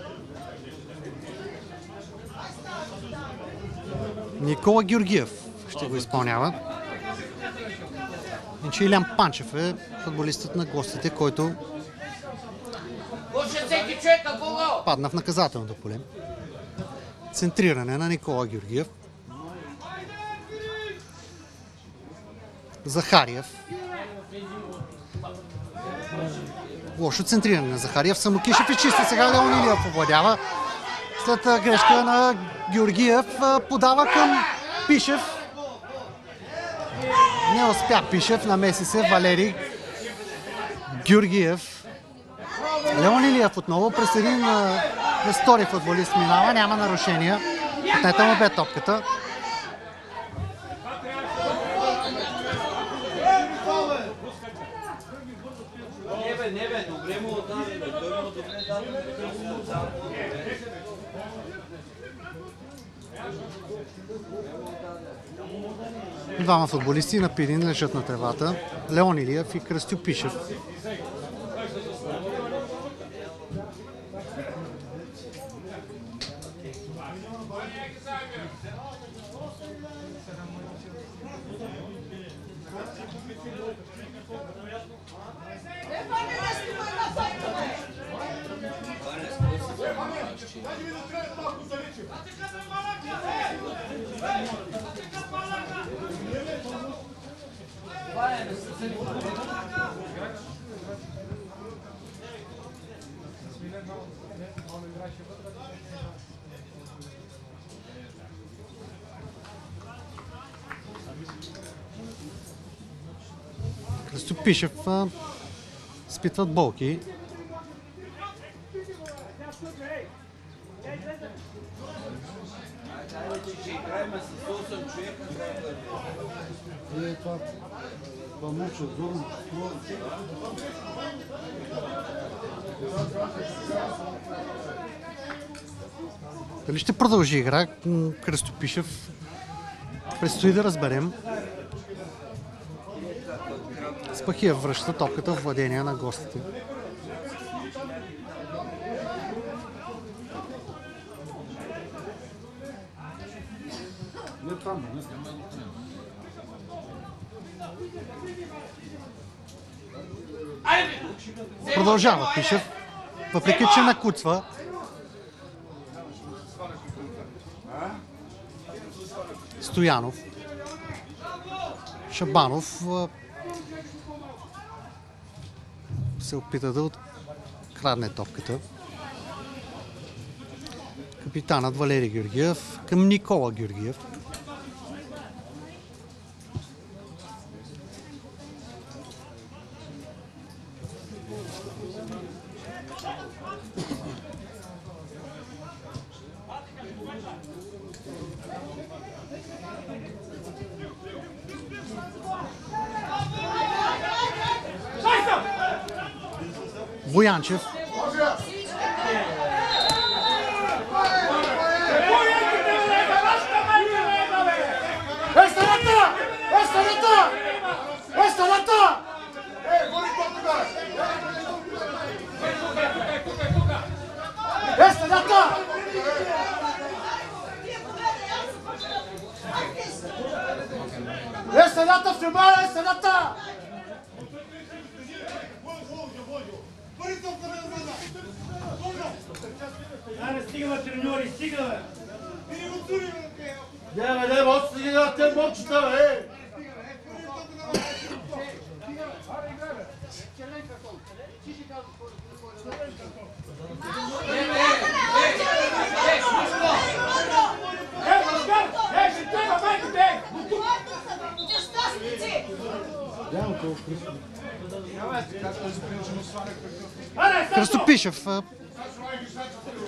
Никола Георгиев ще го изпълнява. Иначе Илян Панчев е футболистът на гостите, който падна в наказателното поле. Центриране на Никола Георгиев. Захариев. Лошо центриране на Захариев. Самокишев и чисти. Сега Леон Илиев овладява. След грешка на Георгиев подава към Пишев. Не успя Пишев. Намеси се Валери Георгиев. Леон Илиев отново през един втори футболист минава. Няма нарушения. Отнета му бе топката. Не бе, добре му отдаде, бе. Той му добре даде. Двама футболисти на Пирин лежат на тревата. Леон Илиев и Кръстю Пишев. Кръстопишев спитват болки. Ще играем с 8 човека. Това муча, зорно. Дали ще продължи игра? Кръстопишев предстои да разберем. Спахиев връща топката в владение на гостите. Не там, не. Продължава Пишев, въпреки че накуцва. Стоянов. Шабанов се опита да открадне топката. Капитанът Валери Георгиев към Никола Георгиев. Боянчев. Стига, треньори, стига! Не, отстига, те мълчата, бе! Кръстопишев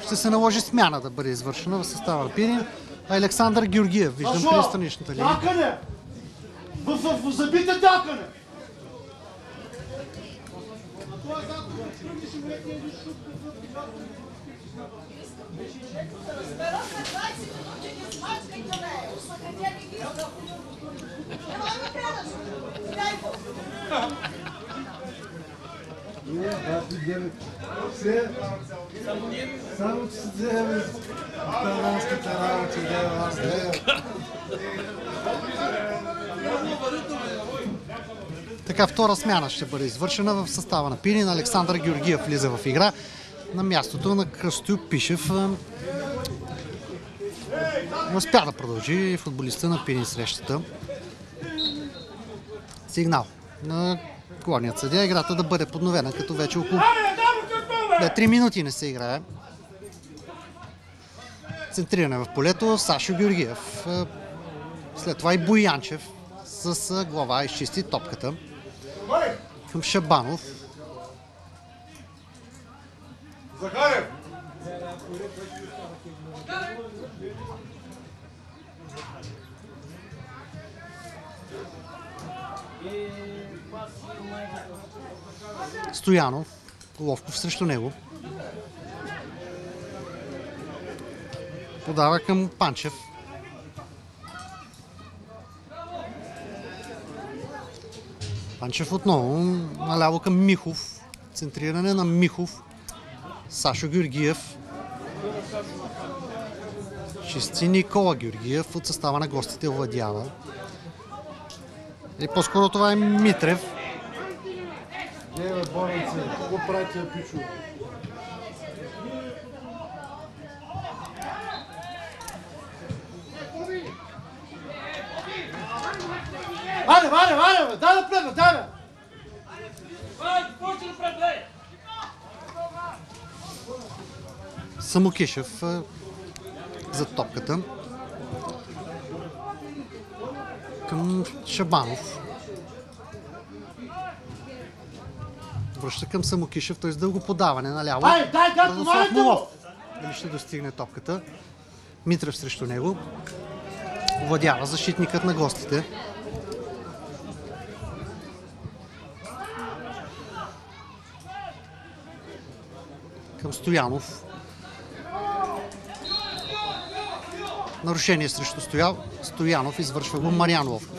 ще се наложи смяна да бъде извършена в състава на Пирин. Александър Георгиев, виждам при страничната линия. Дякане! В забите дякане! Само че се вземе италианските работи, аз гледам. Така, втора смяна ще бъде извършена в състава на Пирин. Александър Георгиев влиза в игра на мястото на Кръстопишев. Не успя да продължи футболиста на Пирин срещата. Сигнал на главният съдия играта да бъде подновена, като вече около 3 минути не се играе. Центриране в полето Сашо Георгиев. След това и Боянчев с глава изчисти топката към Шабанов. Захарев! Стоянов. Ловков срещу него. Подава към Панчев. Панчев отново наляво към Михов. Центриране на Михов. Сашо Георгиев. Чисти Никола Георгиев от състава на гостите овладява. И по-скоро това е Митрев. Бе, Боренце, какво прави тия пичо? Ваня, дай напред, дай! Самокишев за топката към Шабанов. Връща към Самокишев, т.е. дълго подаване наляво. Ай, дай, Радослав Молов. Дали ще достигне топката? Митрев срещу него. Овладява защитникът на гостите. Към Стоянов. Нарушение срещу Стоянов, извършва го Марианов.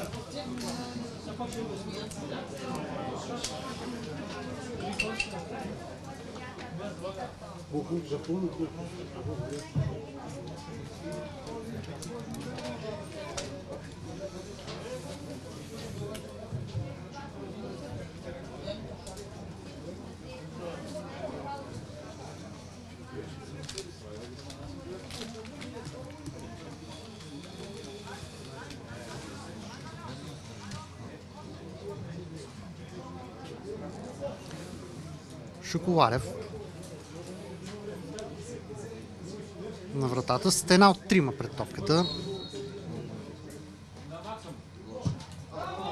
Шоколарев на вратата. Стена от 3 пред топката.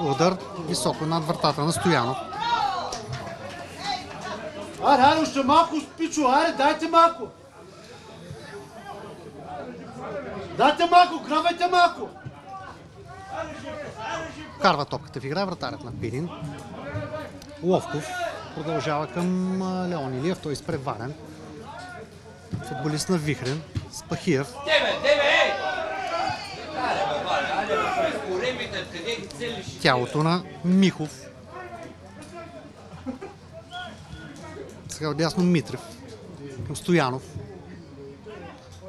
Удар високо над вратата на Стоянов. Аре, още малко, пичо, аре, дайте малко. Дайте малко, грабайте малко. Вкарва топката в игра вратарят на Пирин. Ловков продължава към Леон Илиев, той е изпреварен. Футболист на Вихрен, Спахиев. Тялото на Михов. Сега отдясно Митрев към Стоянов.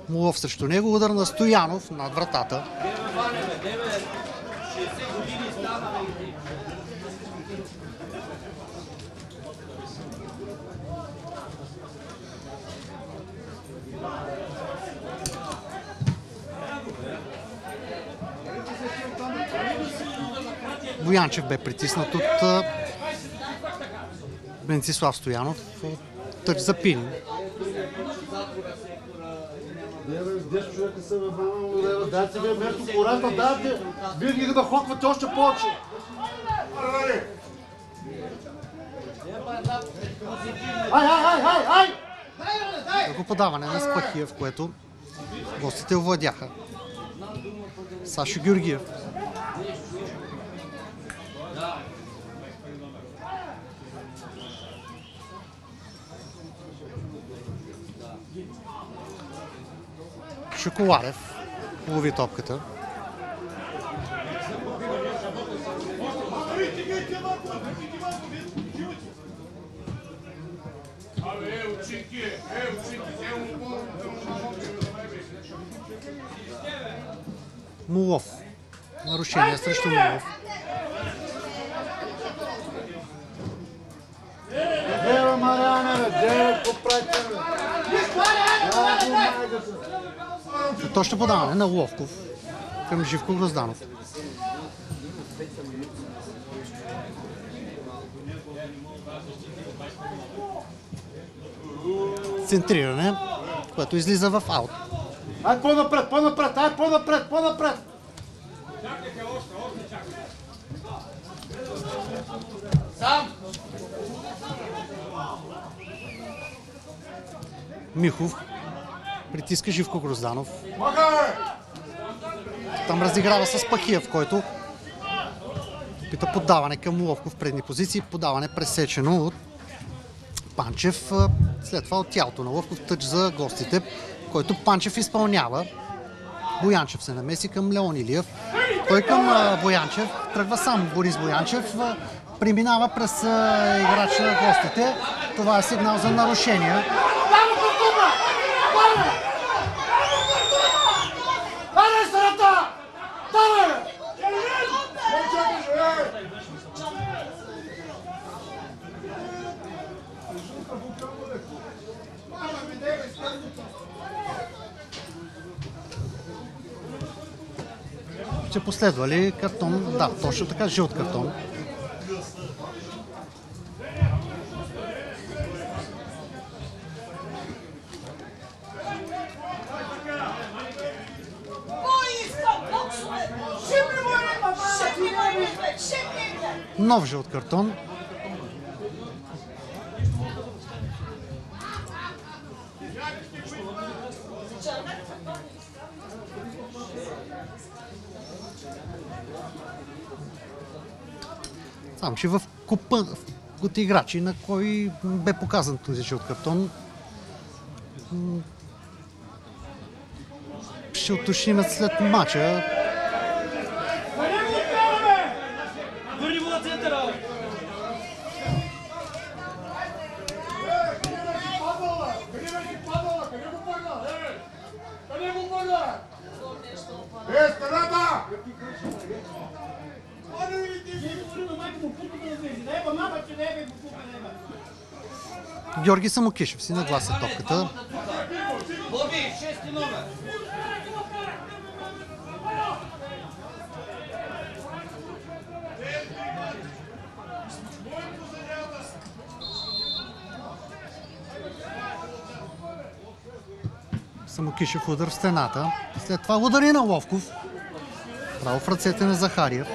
Молов срещу него, удар на Стоянов над вратата. Боянчев бе притиснат от Венцислав Стоянов. Тъч за Пин. 10 човека са във вана, дайте ви вместо кората, дайте, вие ги да хоквате още повече. Ай! Друго подаване на Спахиев, което гостите овладяха. Сашо Георгиев. Шоколарев лови топката. Молов. Нарушение срещу Молов. Дева Мариане, дева, поправите ме. Точно подаване на Ловков към Живко Грозданов. Центриране, което излиза в аут. Ай, по-напред! Сам! Михов притиска Живко Грозданов. Там разиграва с Пахиев, който опита подаване към Ловков в предни позиции. Подаване пресечено от Панчев. След това от тялото на Ловков, тъч за гостите, който Панчев изпълнява. Боянчев се намеси към Леон Илиев. Той към Боянчев. Тръгва сам Борис Боянчев. Преминава през играч на гостите. Това е сигнал за нарушение. Ще последва ли картон? Да, точно така, жълт картон. Кой иска боксове? Шипни му, мама! Шипни му, шипни! Нов жълт картон. Само че в купа от играчи, на кой бе показан този жълт картон. Ще уточним след матча. Върни го на центъра! Георги Самокишев си наглася топката. Боби, 6 номер. Самокишев удар в стената. След това удари на Ловков. Право в ръцете на Захариев.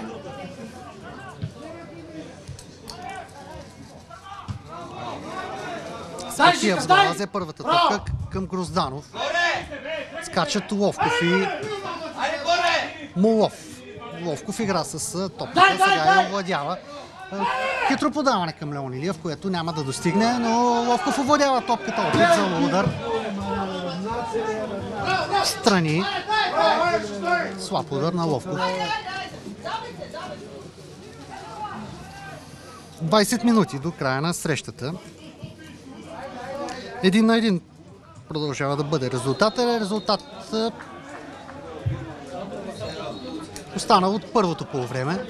Стакиев взе първата топка към Грозданов. Скачат Ловков и Молов. Ловков игра с топката, сега я овладява. Хитро подаване към Леон Илиев, което няма да достигне, но Ловков овладява топката, опит за удар. Страни. Слаб удар на Ловков. 20 минути до края на срещата. 1-1 продължава да бъде резултата. Резултат останал от първото полувреме.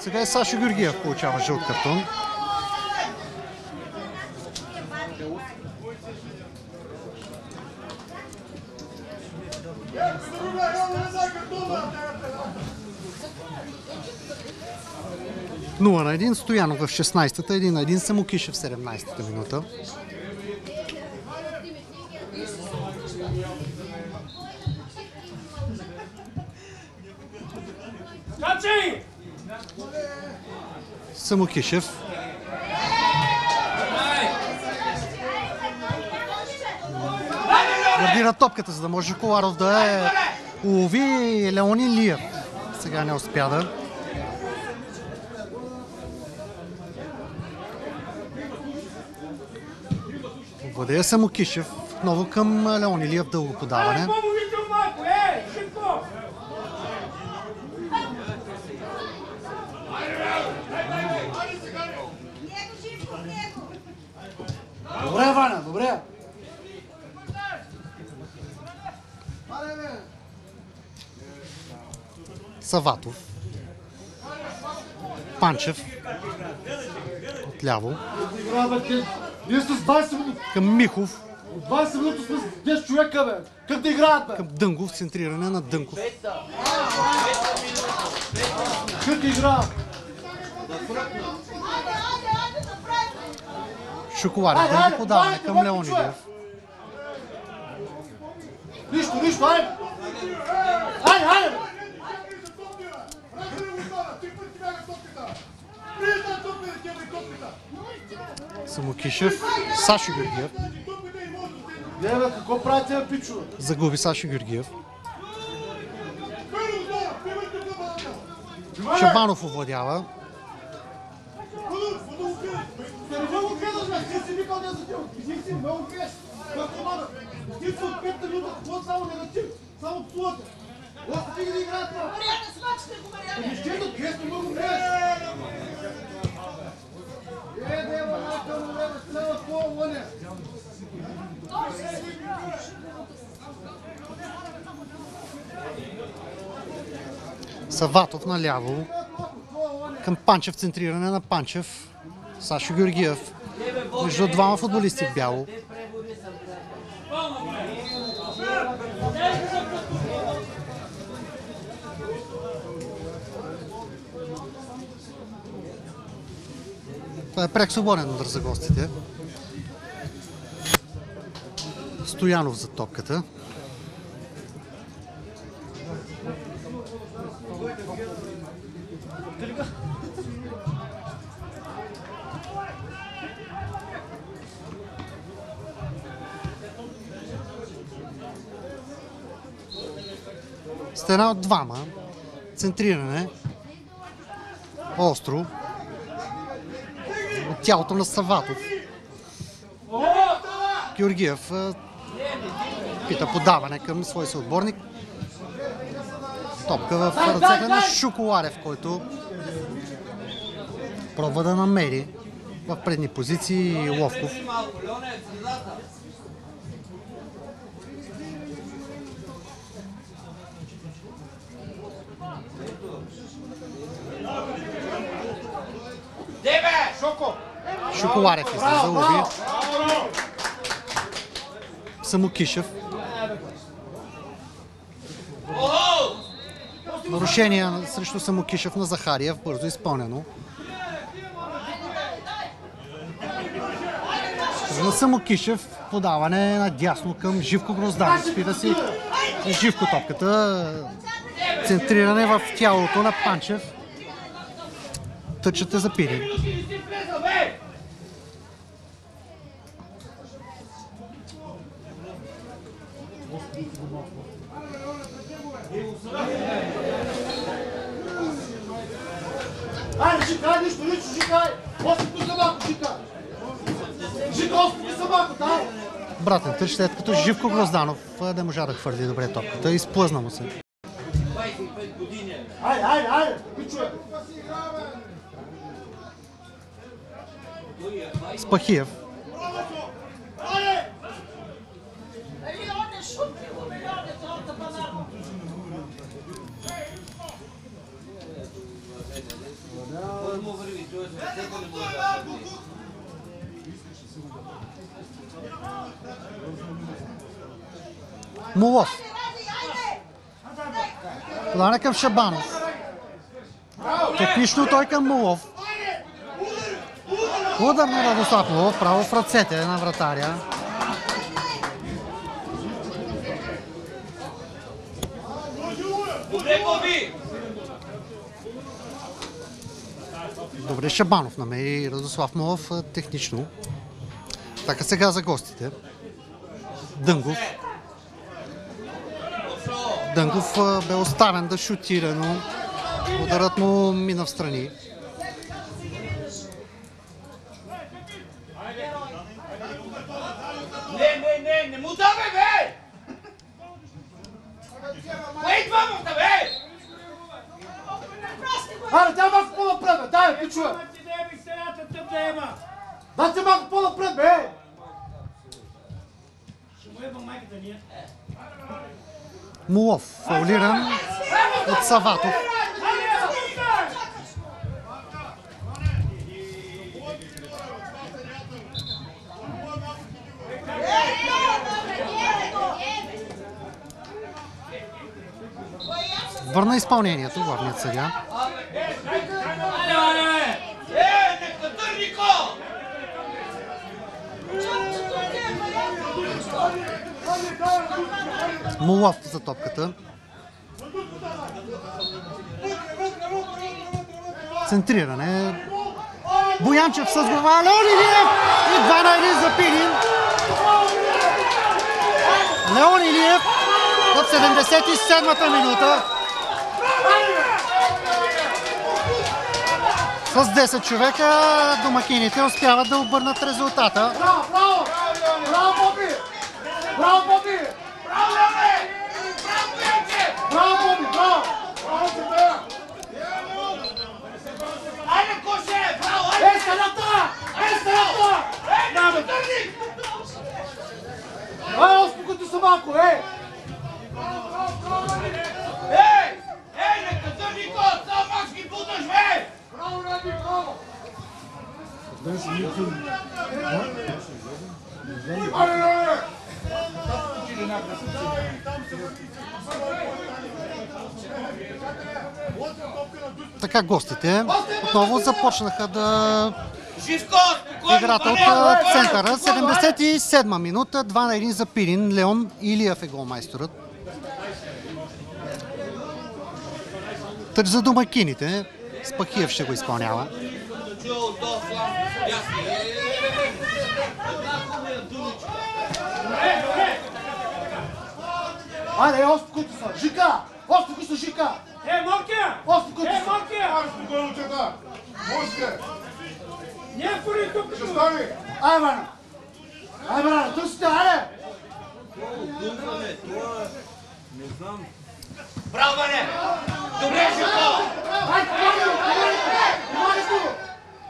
Сега и Сашо Георгиев получава жълт картон. Нула на 1, Стоянов в 16-та, 1-1, Самокишев в 17-та минута. Самокишев. Гардира топката, за да може Коларов да улови Леон Илиев. Сега не успя да. Владея Самокишев. Отново към Леон Илиев, дълго подаване. Добре, Ваня, добре. Саватов. Панчев. Отляво. Ние сте с 20 минути. Към Михов. От 20 минути сме с 10 човека, бе. Как да играят, бе? Към Дънгов. Центриране на Дънков. Как да играят? Шоколаден. Дълго подаване към Леон Илиев. Нищо, айде! Айде! Самокишев. Сашо Георгиев. Не, бе, какво правите, бе, пичо? Загуби Сашо Георгиев. Шабанов овладява. Саватов наляво. Към Панчев, центриране на Панчев. Сашо Георгиев. Между двама футболисти в бяло. Това е прек свободен удар за гостите. Стоянов за топката. Стена от двама. Центриране. Остро. От тялото на Саватов. Георгиев пита подаване към свой съотборник. Топка в ръцете на Шуколарев, който пробва да намери в предни позиции Ловков. Шуколарев излиза, лови. Самокишев. Нарушение срещу Самокишев на Захариев, бързо изпълнено. На Самокишев подаване надясно към Живко Грозданов. Спира си Живко топката. Центриране в тялото на Панчев. Тъчът е за Пирин. Айде, Жика, нищо, Жика! Остри са малко, Жика! Жика, остри са малко, дай! Братен тъч, след като Живко Грозданов не можа да хвърли добре топката. Изплъзна му се. 25 години. Айде, пичуе! Спахиев. Мулов. Подаване към Шабанов. Технично той към Мулов. Удар на Радослав Мулов, право в ръцете на вратаря. Добре, Шабанов намери Радослав Мулов технично. Така сега за гостите. Дънгов. Дънгов бе оставен да шутира, но ударът му мина в страни. Не му давай, бе! Ей, двамата, бе! Айде, тя малко по-напред, бе! Дай, пичуе! Дайте малко по-напред, бе! Мулов, фаулиран от Саватов. Върна изпълнението, главният съдия. Мулов за топката. Центриране. Боянчев с глава. Леон Илиев! И 2-1 за Пирин. Леон Илиев в 77-та минута. С 10 човека домакините успяват да обърнат резултата. Браво, браво! Браво, Боби! Браво, Боби! Браво, Леоне! Браво, Янче! Браво, Боби, браво! Браво, Боби! Айде, Коше! Браво, айде! Ей, стената! Ей, стената! Ей, Търник! Ей, успокойте се малко, ей! Ей! Ей, нека Търнико! Сам маш ги буташ, бе! Браво, Ради, браво! Айде, Ради! Така гостите отново започнаха да Живко, спокойно! играта от центъра. 77-ма минута, 2-1 за Пирин. Леон Илиев е голмайсторът. Тъч за домакините. Спахиев ще го изпълнява. Да чуя от този фланг. Ясно. Една хубава думичка. Айде, оспокойте се! Жика! Оспокой се, Жика! Малкия! Оспокойте се! Малкия! Аз спокойно чета. Можете. Не е пори тук! Ще стане. Ай, Вана! Ай, Вана, търсите, айде! Браво, бе! Добре, Живко!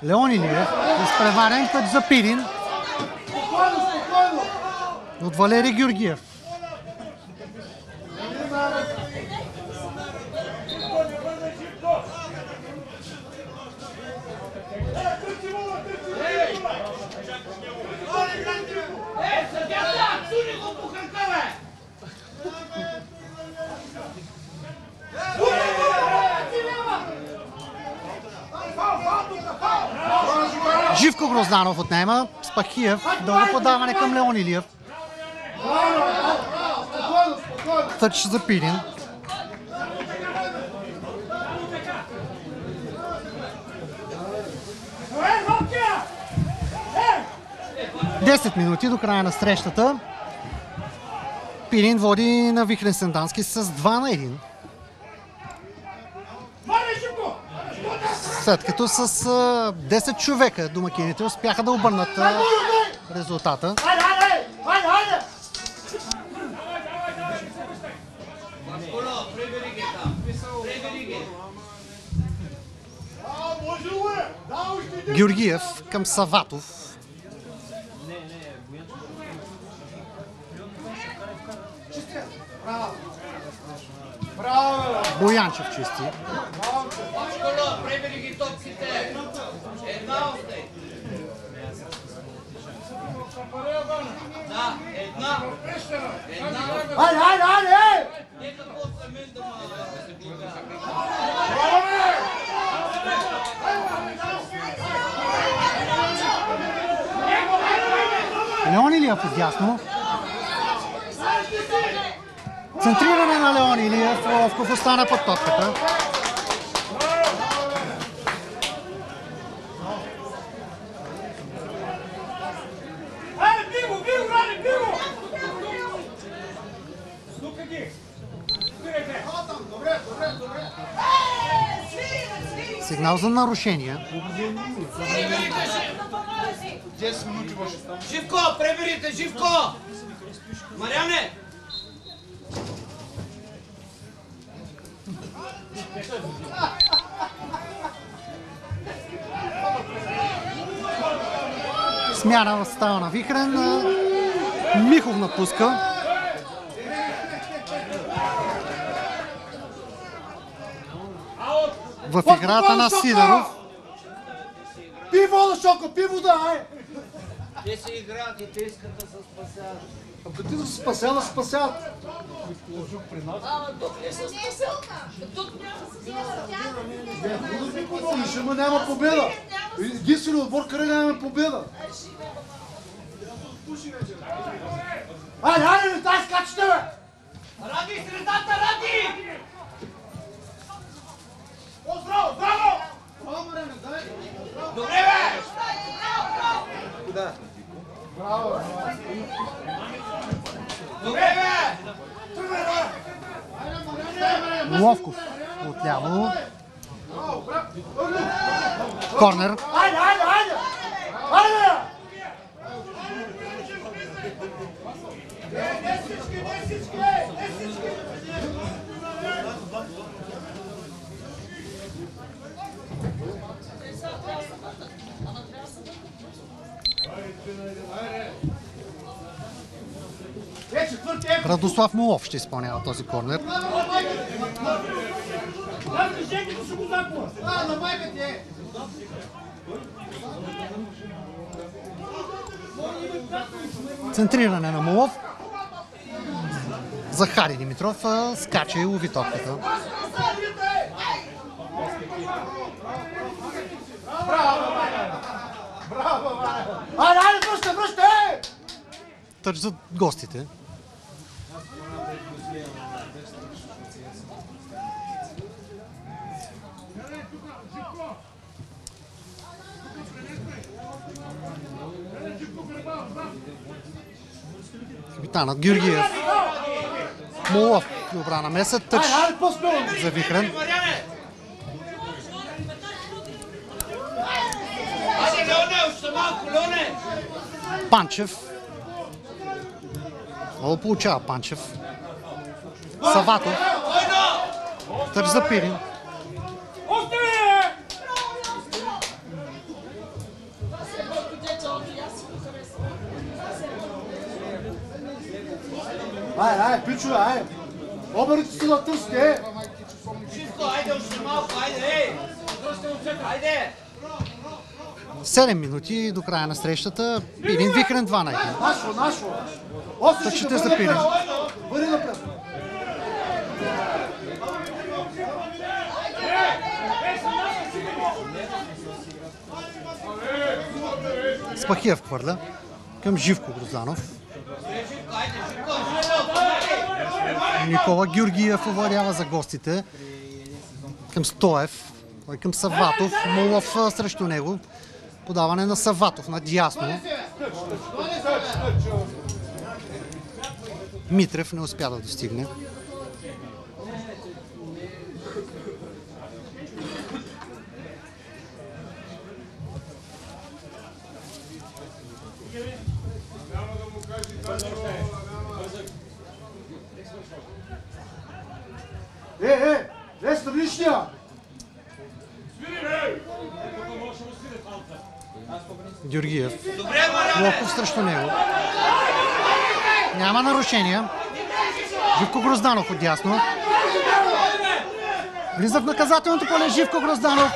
Леон Илиев, изпреварен път за Пирин Спокойно, спокойно! от Валери Георгиев. Съдята! Суни го по кръка, бе! Живко Грозданов отнема. Спахиев, дълго подаване към Леон Илиев. Спокойно, спокойно! Тъч за Пирин. Е, Малкия! 10 минути до края на срещата. Пирин води на Вихрен Сандански с 2-1. Маре, Живко! След като с 10 човека домакините успяха да обърнат резултата. Айде, айде! Айде, айде! Маскуlo, прибери ги там. Прибери ги. Може ли е? Да, още един. Георгиев към Саватов. Браво, бе! Боянчев чисти. Маскуlo, прибери ги топките. Една остай. Да, една. Една. Айде, айде, айде! Нека после мен да се блага. Леон Илиев отдясно. Центриране на Леон Илиев. Ловков остана под топката. Айде, биго, биго, Рани, биго! Тук ги! Спирайте! Сигнал за нарушения. 10 минути може. Живко, приберите, Живко! Маряне! Смяна в става на Вихрен. Михов напуска. В играта на Сидоров. Пи вода, Шоко, пи вода, ай! Те се играят и те искат да се спасяват. Ако ти да се спасяват, да се спасяват. Хубаво ми помогнеш, ама няма победа. Единствено отбор, къде нямаме победа. Айде, айде, не тази скачате, бе! Ради средата, Ради! Здраво, здраво! Добре, бе! Добре, бе! Ловков отляво. Корнер. Айде, айде, айде! Айде! Радослав Молов ще изпълнява този корнер. Движението ще го запува! На майка ти е! Центриране на Молов. Захари Димитров скача и лови топката. Айде, айде, връщай, връщай! Тъч за гостите. Танът Георгиев. Молов, добра намеса, тъч Хайде, по-смело! за Вихрен. Айде, Леоне, още малко, Леоне! Панчев. Много получава Панчев. Саватов. Тъч за Пирин. Айде, пичове, айде! Оберите си да търсите, Живко, айде, още малко, айде, ей! Айде! 7 минути до края на срещата. Пирин Вихрен 2 на 1. Нашо! Още Тъчете ще за бъде Пирин. напред! Бъде напред! Спахиев хвърля към Живко Грозданов. Никола Георгиев овладява за гостите. Към Стоев, към Саватов. Молов срещу него. Подаване на Саватов надясно. Митрев не успя да достигне. Страничния! Георгиев. Добре, Мариане! Локов срещу него. Няма нарушения. Живко Грозданов отдясно. Влиза в наказателното поле Живко Грозданов.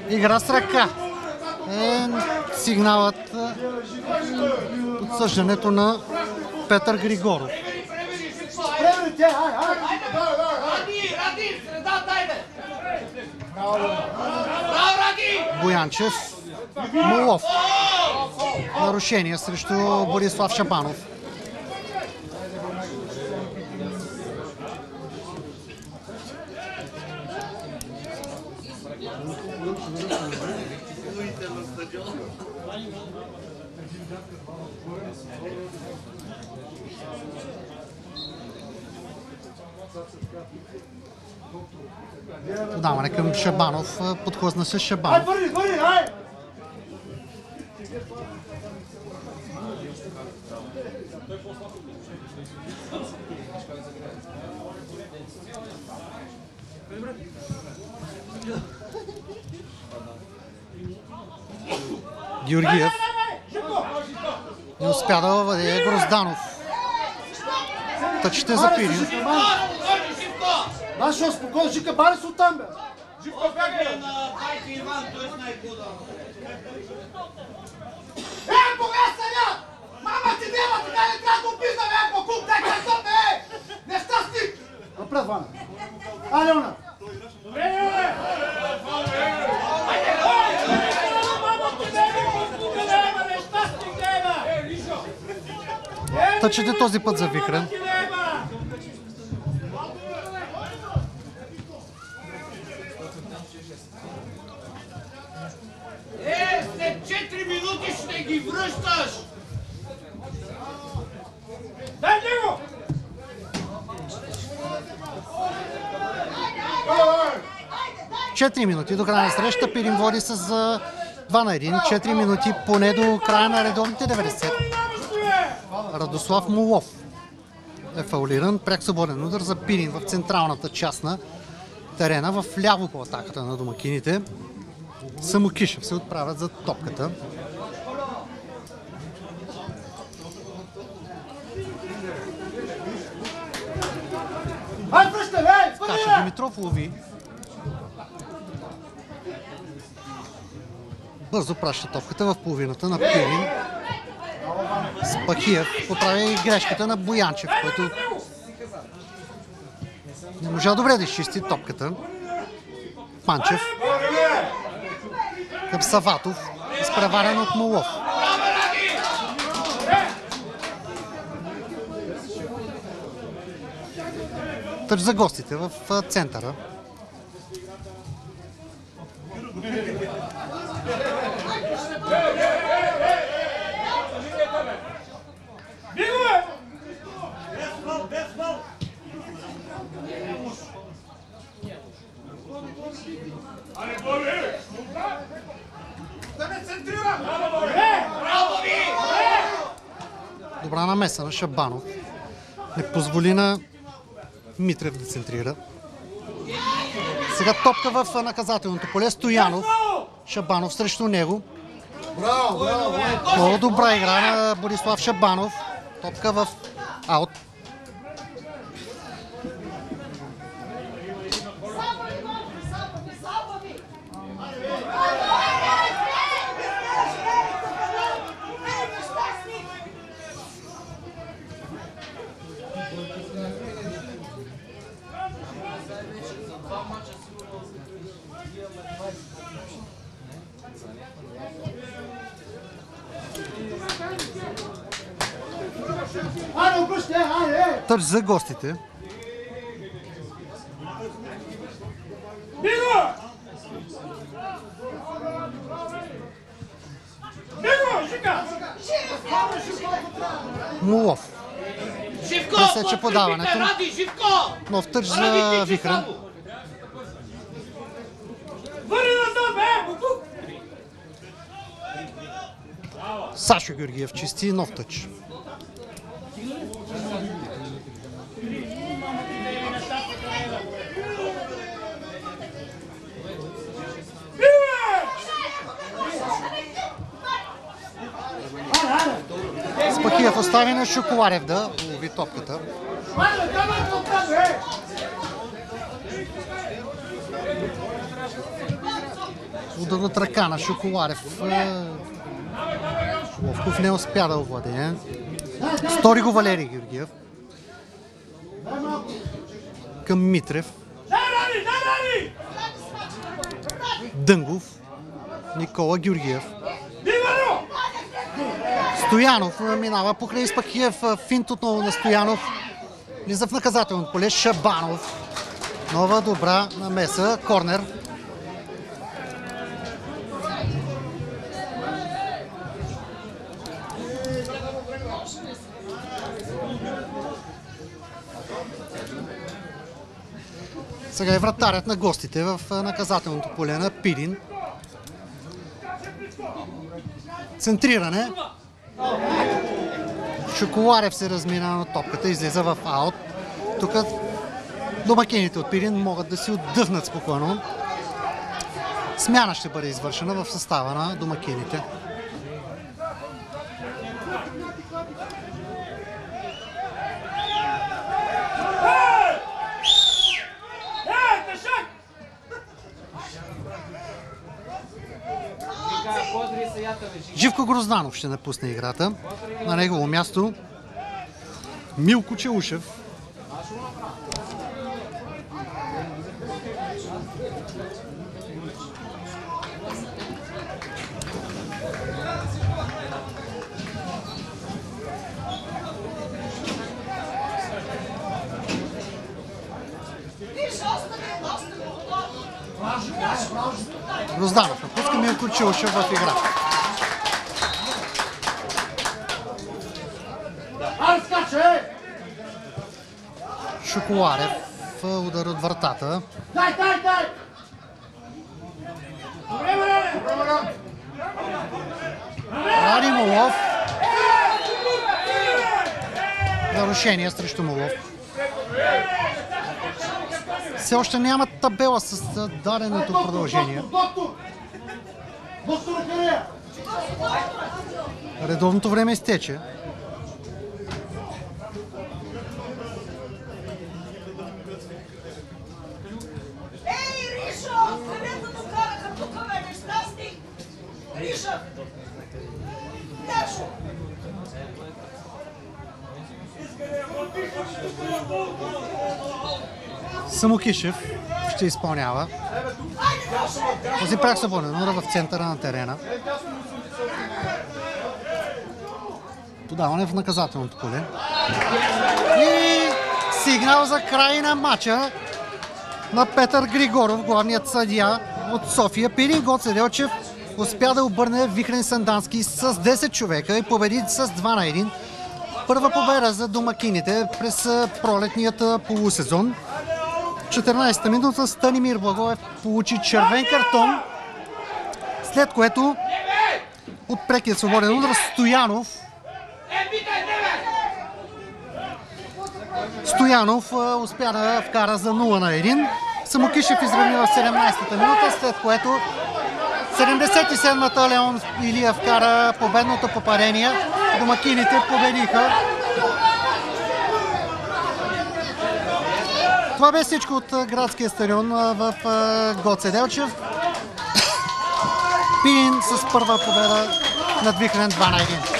Игра с ръка. Сигналът отсъждането на Петър Григоров. Превери те, айде! Ради, средата, айде! Браво, Ради! Боянчев. Молов. Нарушение срещу Борислав Шабанов. Подаване към Шабанов. Подхлъзна се Шабанов. Върни, айде! Георгиев. Не успя да въведе Грозданов. Тъчете за Пирин. Нашо, спокойно, Жика, бали се оттам, бе! Живко, бягай на Пайки Иван, той е най-куда. Кога сега? Мама ти дела, така не трябва да описаме, ако куп, дай късъм, нещастник! Напред, Ваня! Айде, Леона! Тъчете този път за Вихрен. След 4 минути ще ги връщаш! Дай него! 4 минути до края на среща. Пирин води с 2 на 1. 4 минути поне до края на редовните 90. Радослав Молов е фаулиран. Пряк свободен удар за Пирин в централната част на терена. В ляво по атаката на домакините. Самокишев се отправят за топката. Айде, връщай, бе! Каша Димитров лови. Бързо праща топката в половината на Пирин. Спахиев поправя грешката на Боянчев, който не можа добре да изчисти топката. Панчев към Саватов, изпреварен от Молов. Тъч за гостите в центъра. без фал. Али, Боби! Да не центрира! Добра намеса на Шабанов. Не позволи на Митрев да центрира. Сега топка в наказателното поле. Стоянов. Шабанов срещу него. Браво, браво, браво. Много добра игра на Борислав Шабанов. Топка в аут. Айде, обръщай, айде! Тъч за гостите. Мулов. Живко! Пресече подаването. Ради, Живко! Нов тъч за Вихрен. Сашо Георгиев чисти нов тъч. Спахиев остави на Шоколарев да лови топката. Айде, давай оттам, бе! Удар от ръка на Шоколарев. Ловков не успя да овладее. Стори го Валерий Георгиев. Към Митрев. Дънгов. Никола Георгиев. Стоянов минава покрай Спахиев. Финт отново на Стоянов. Влиза в наказателното поле. Шабанов. Нова добра намеса. Корнер. Сега е вратарят на гостите в наказателното поле на Пирин. Центриране. Шоколарев се размина на топката, излиза в аут. Тук домакините от Пирин могат да си отдъхнат спокойно. Смяна ще бъде извършена в състава на домакините. Живко Грозданов ще напусне играта. На негово място Милко Челушев. Грозданов напуска, Милко Челушев в игра. Шоколарев, удар от вратата. Дай! Ради Молов. Нарушение срещу Молов. Все още няма табела с даденото продължение. Доктор, къде е? Редовното време изтече. Самокишев ще изпълнява. Този прах свободен удар в центъра на терена. Подаване в наказателното поле. И сигнал за край на матча на Петър Григоров, главният съдия от София. Пирин Гоце Делчев успя да обърне Вихрен Сандански с 10 човека и победи с 2-1 Първа победа за домакините през пролетният полусезон. 14-та минута Станимир Благоев получи червен картон, след което от прекият свободен удар Стоянов успя да вкара за 0-1. Самокишев изравни в 17-та минута, след което 77-та Леон Илия вкара победното попадение. Домакините победиха. Това бе всичко от градския стадион в Гоце Делчев. Пирин с първа победа над Вихрен 2-1.